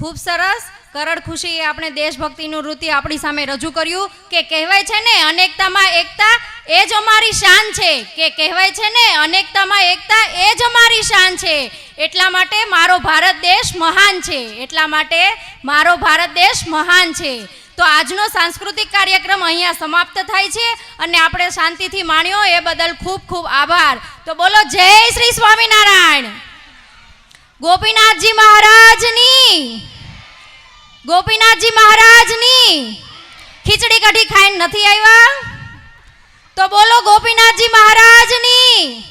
ખૂબ સરસ. કરડ ખુશીએ આપણે દેશભક્તિનું નૃત્ય આપણી સામે રજૂ કર્યું કે કહેવાય છે ને અનેકતામાં એકતા એ જ અમારી શાન છે, કે કહેવાય છે ને અનેકતામાં એકતા એ જ અમારી શાન છે. એટલા માટે મારો ભારત દેશ મહાન છે, એટલા માટે મારો ભારત દેશ મહાન છે. તો આજનો સાંસ્કૃતિક કાર્યક્રમ અહીંયા સમાપ્ત થાય છે અને આપણે શાંતિથી માણ્યો એ બદલ ખૂબ ખૂબ આભાર. તો બોલો જય શ્રી સ્વામિનારાયણ. ગોપીનાથજી મહારાજની, ગોપીનાથજી મહારાજની. ખીચડી કઢી ખાઈને નથી આવ્યા? તો બોલો ગોપીનાથજી મહારાજની.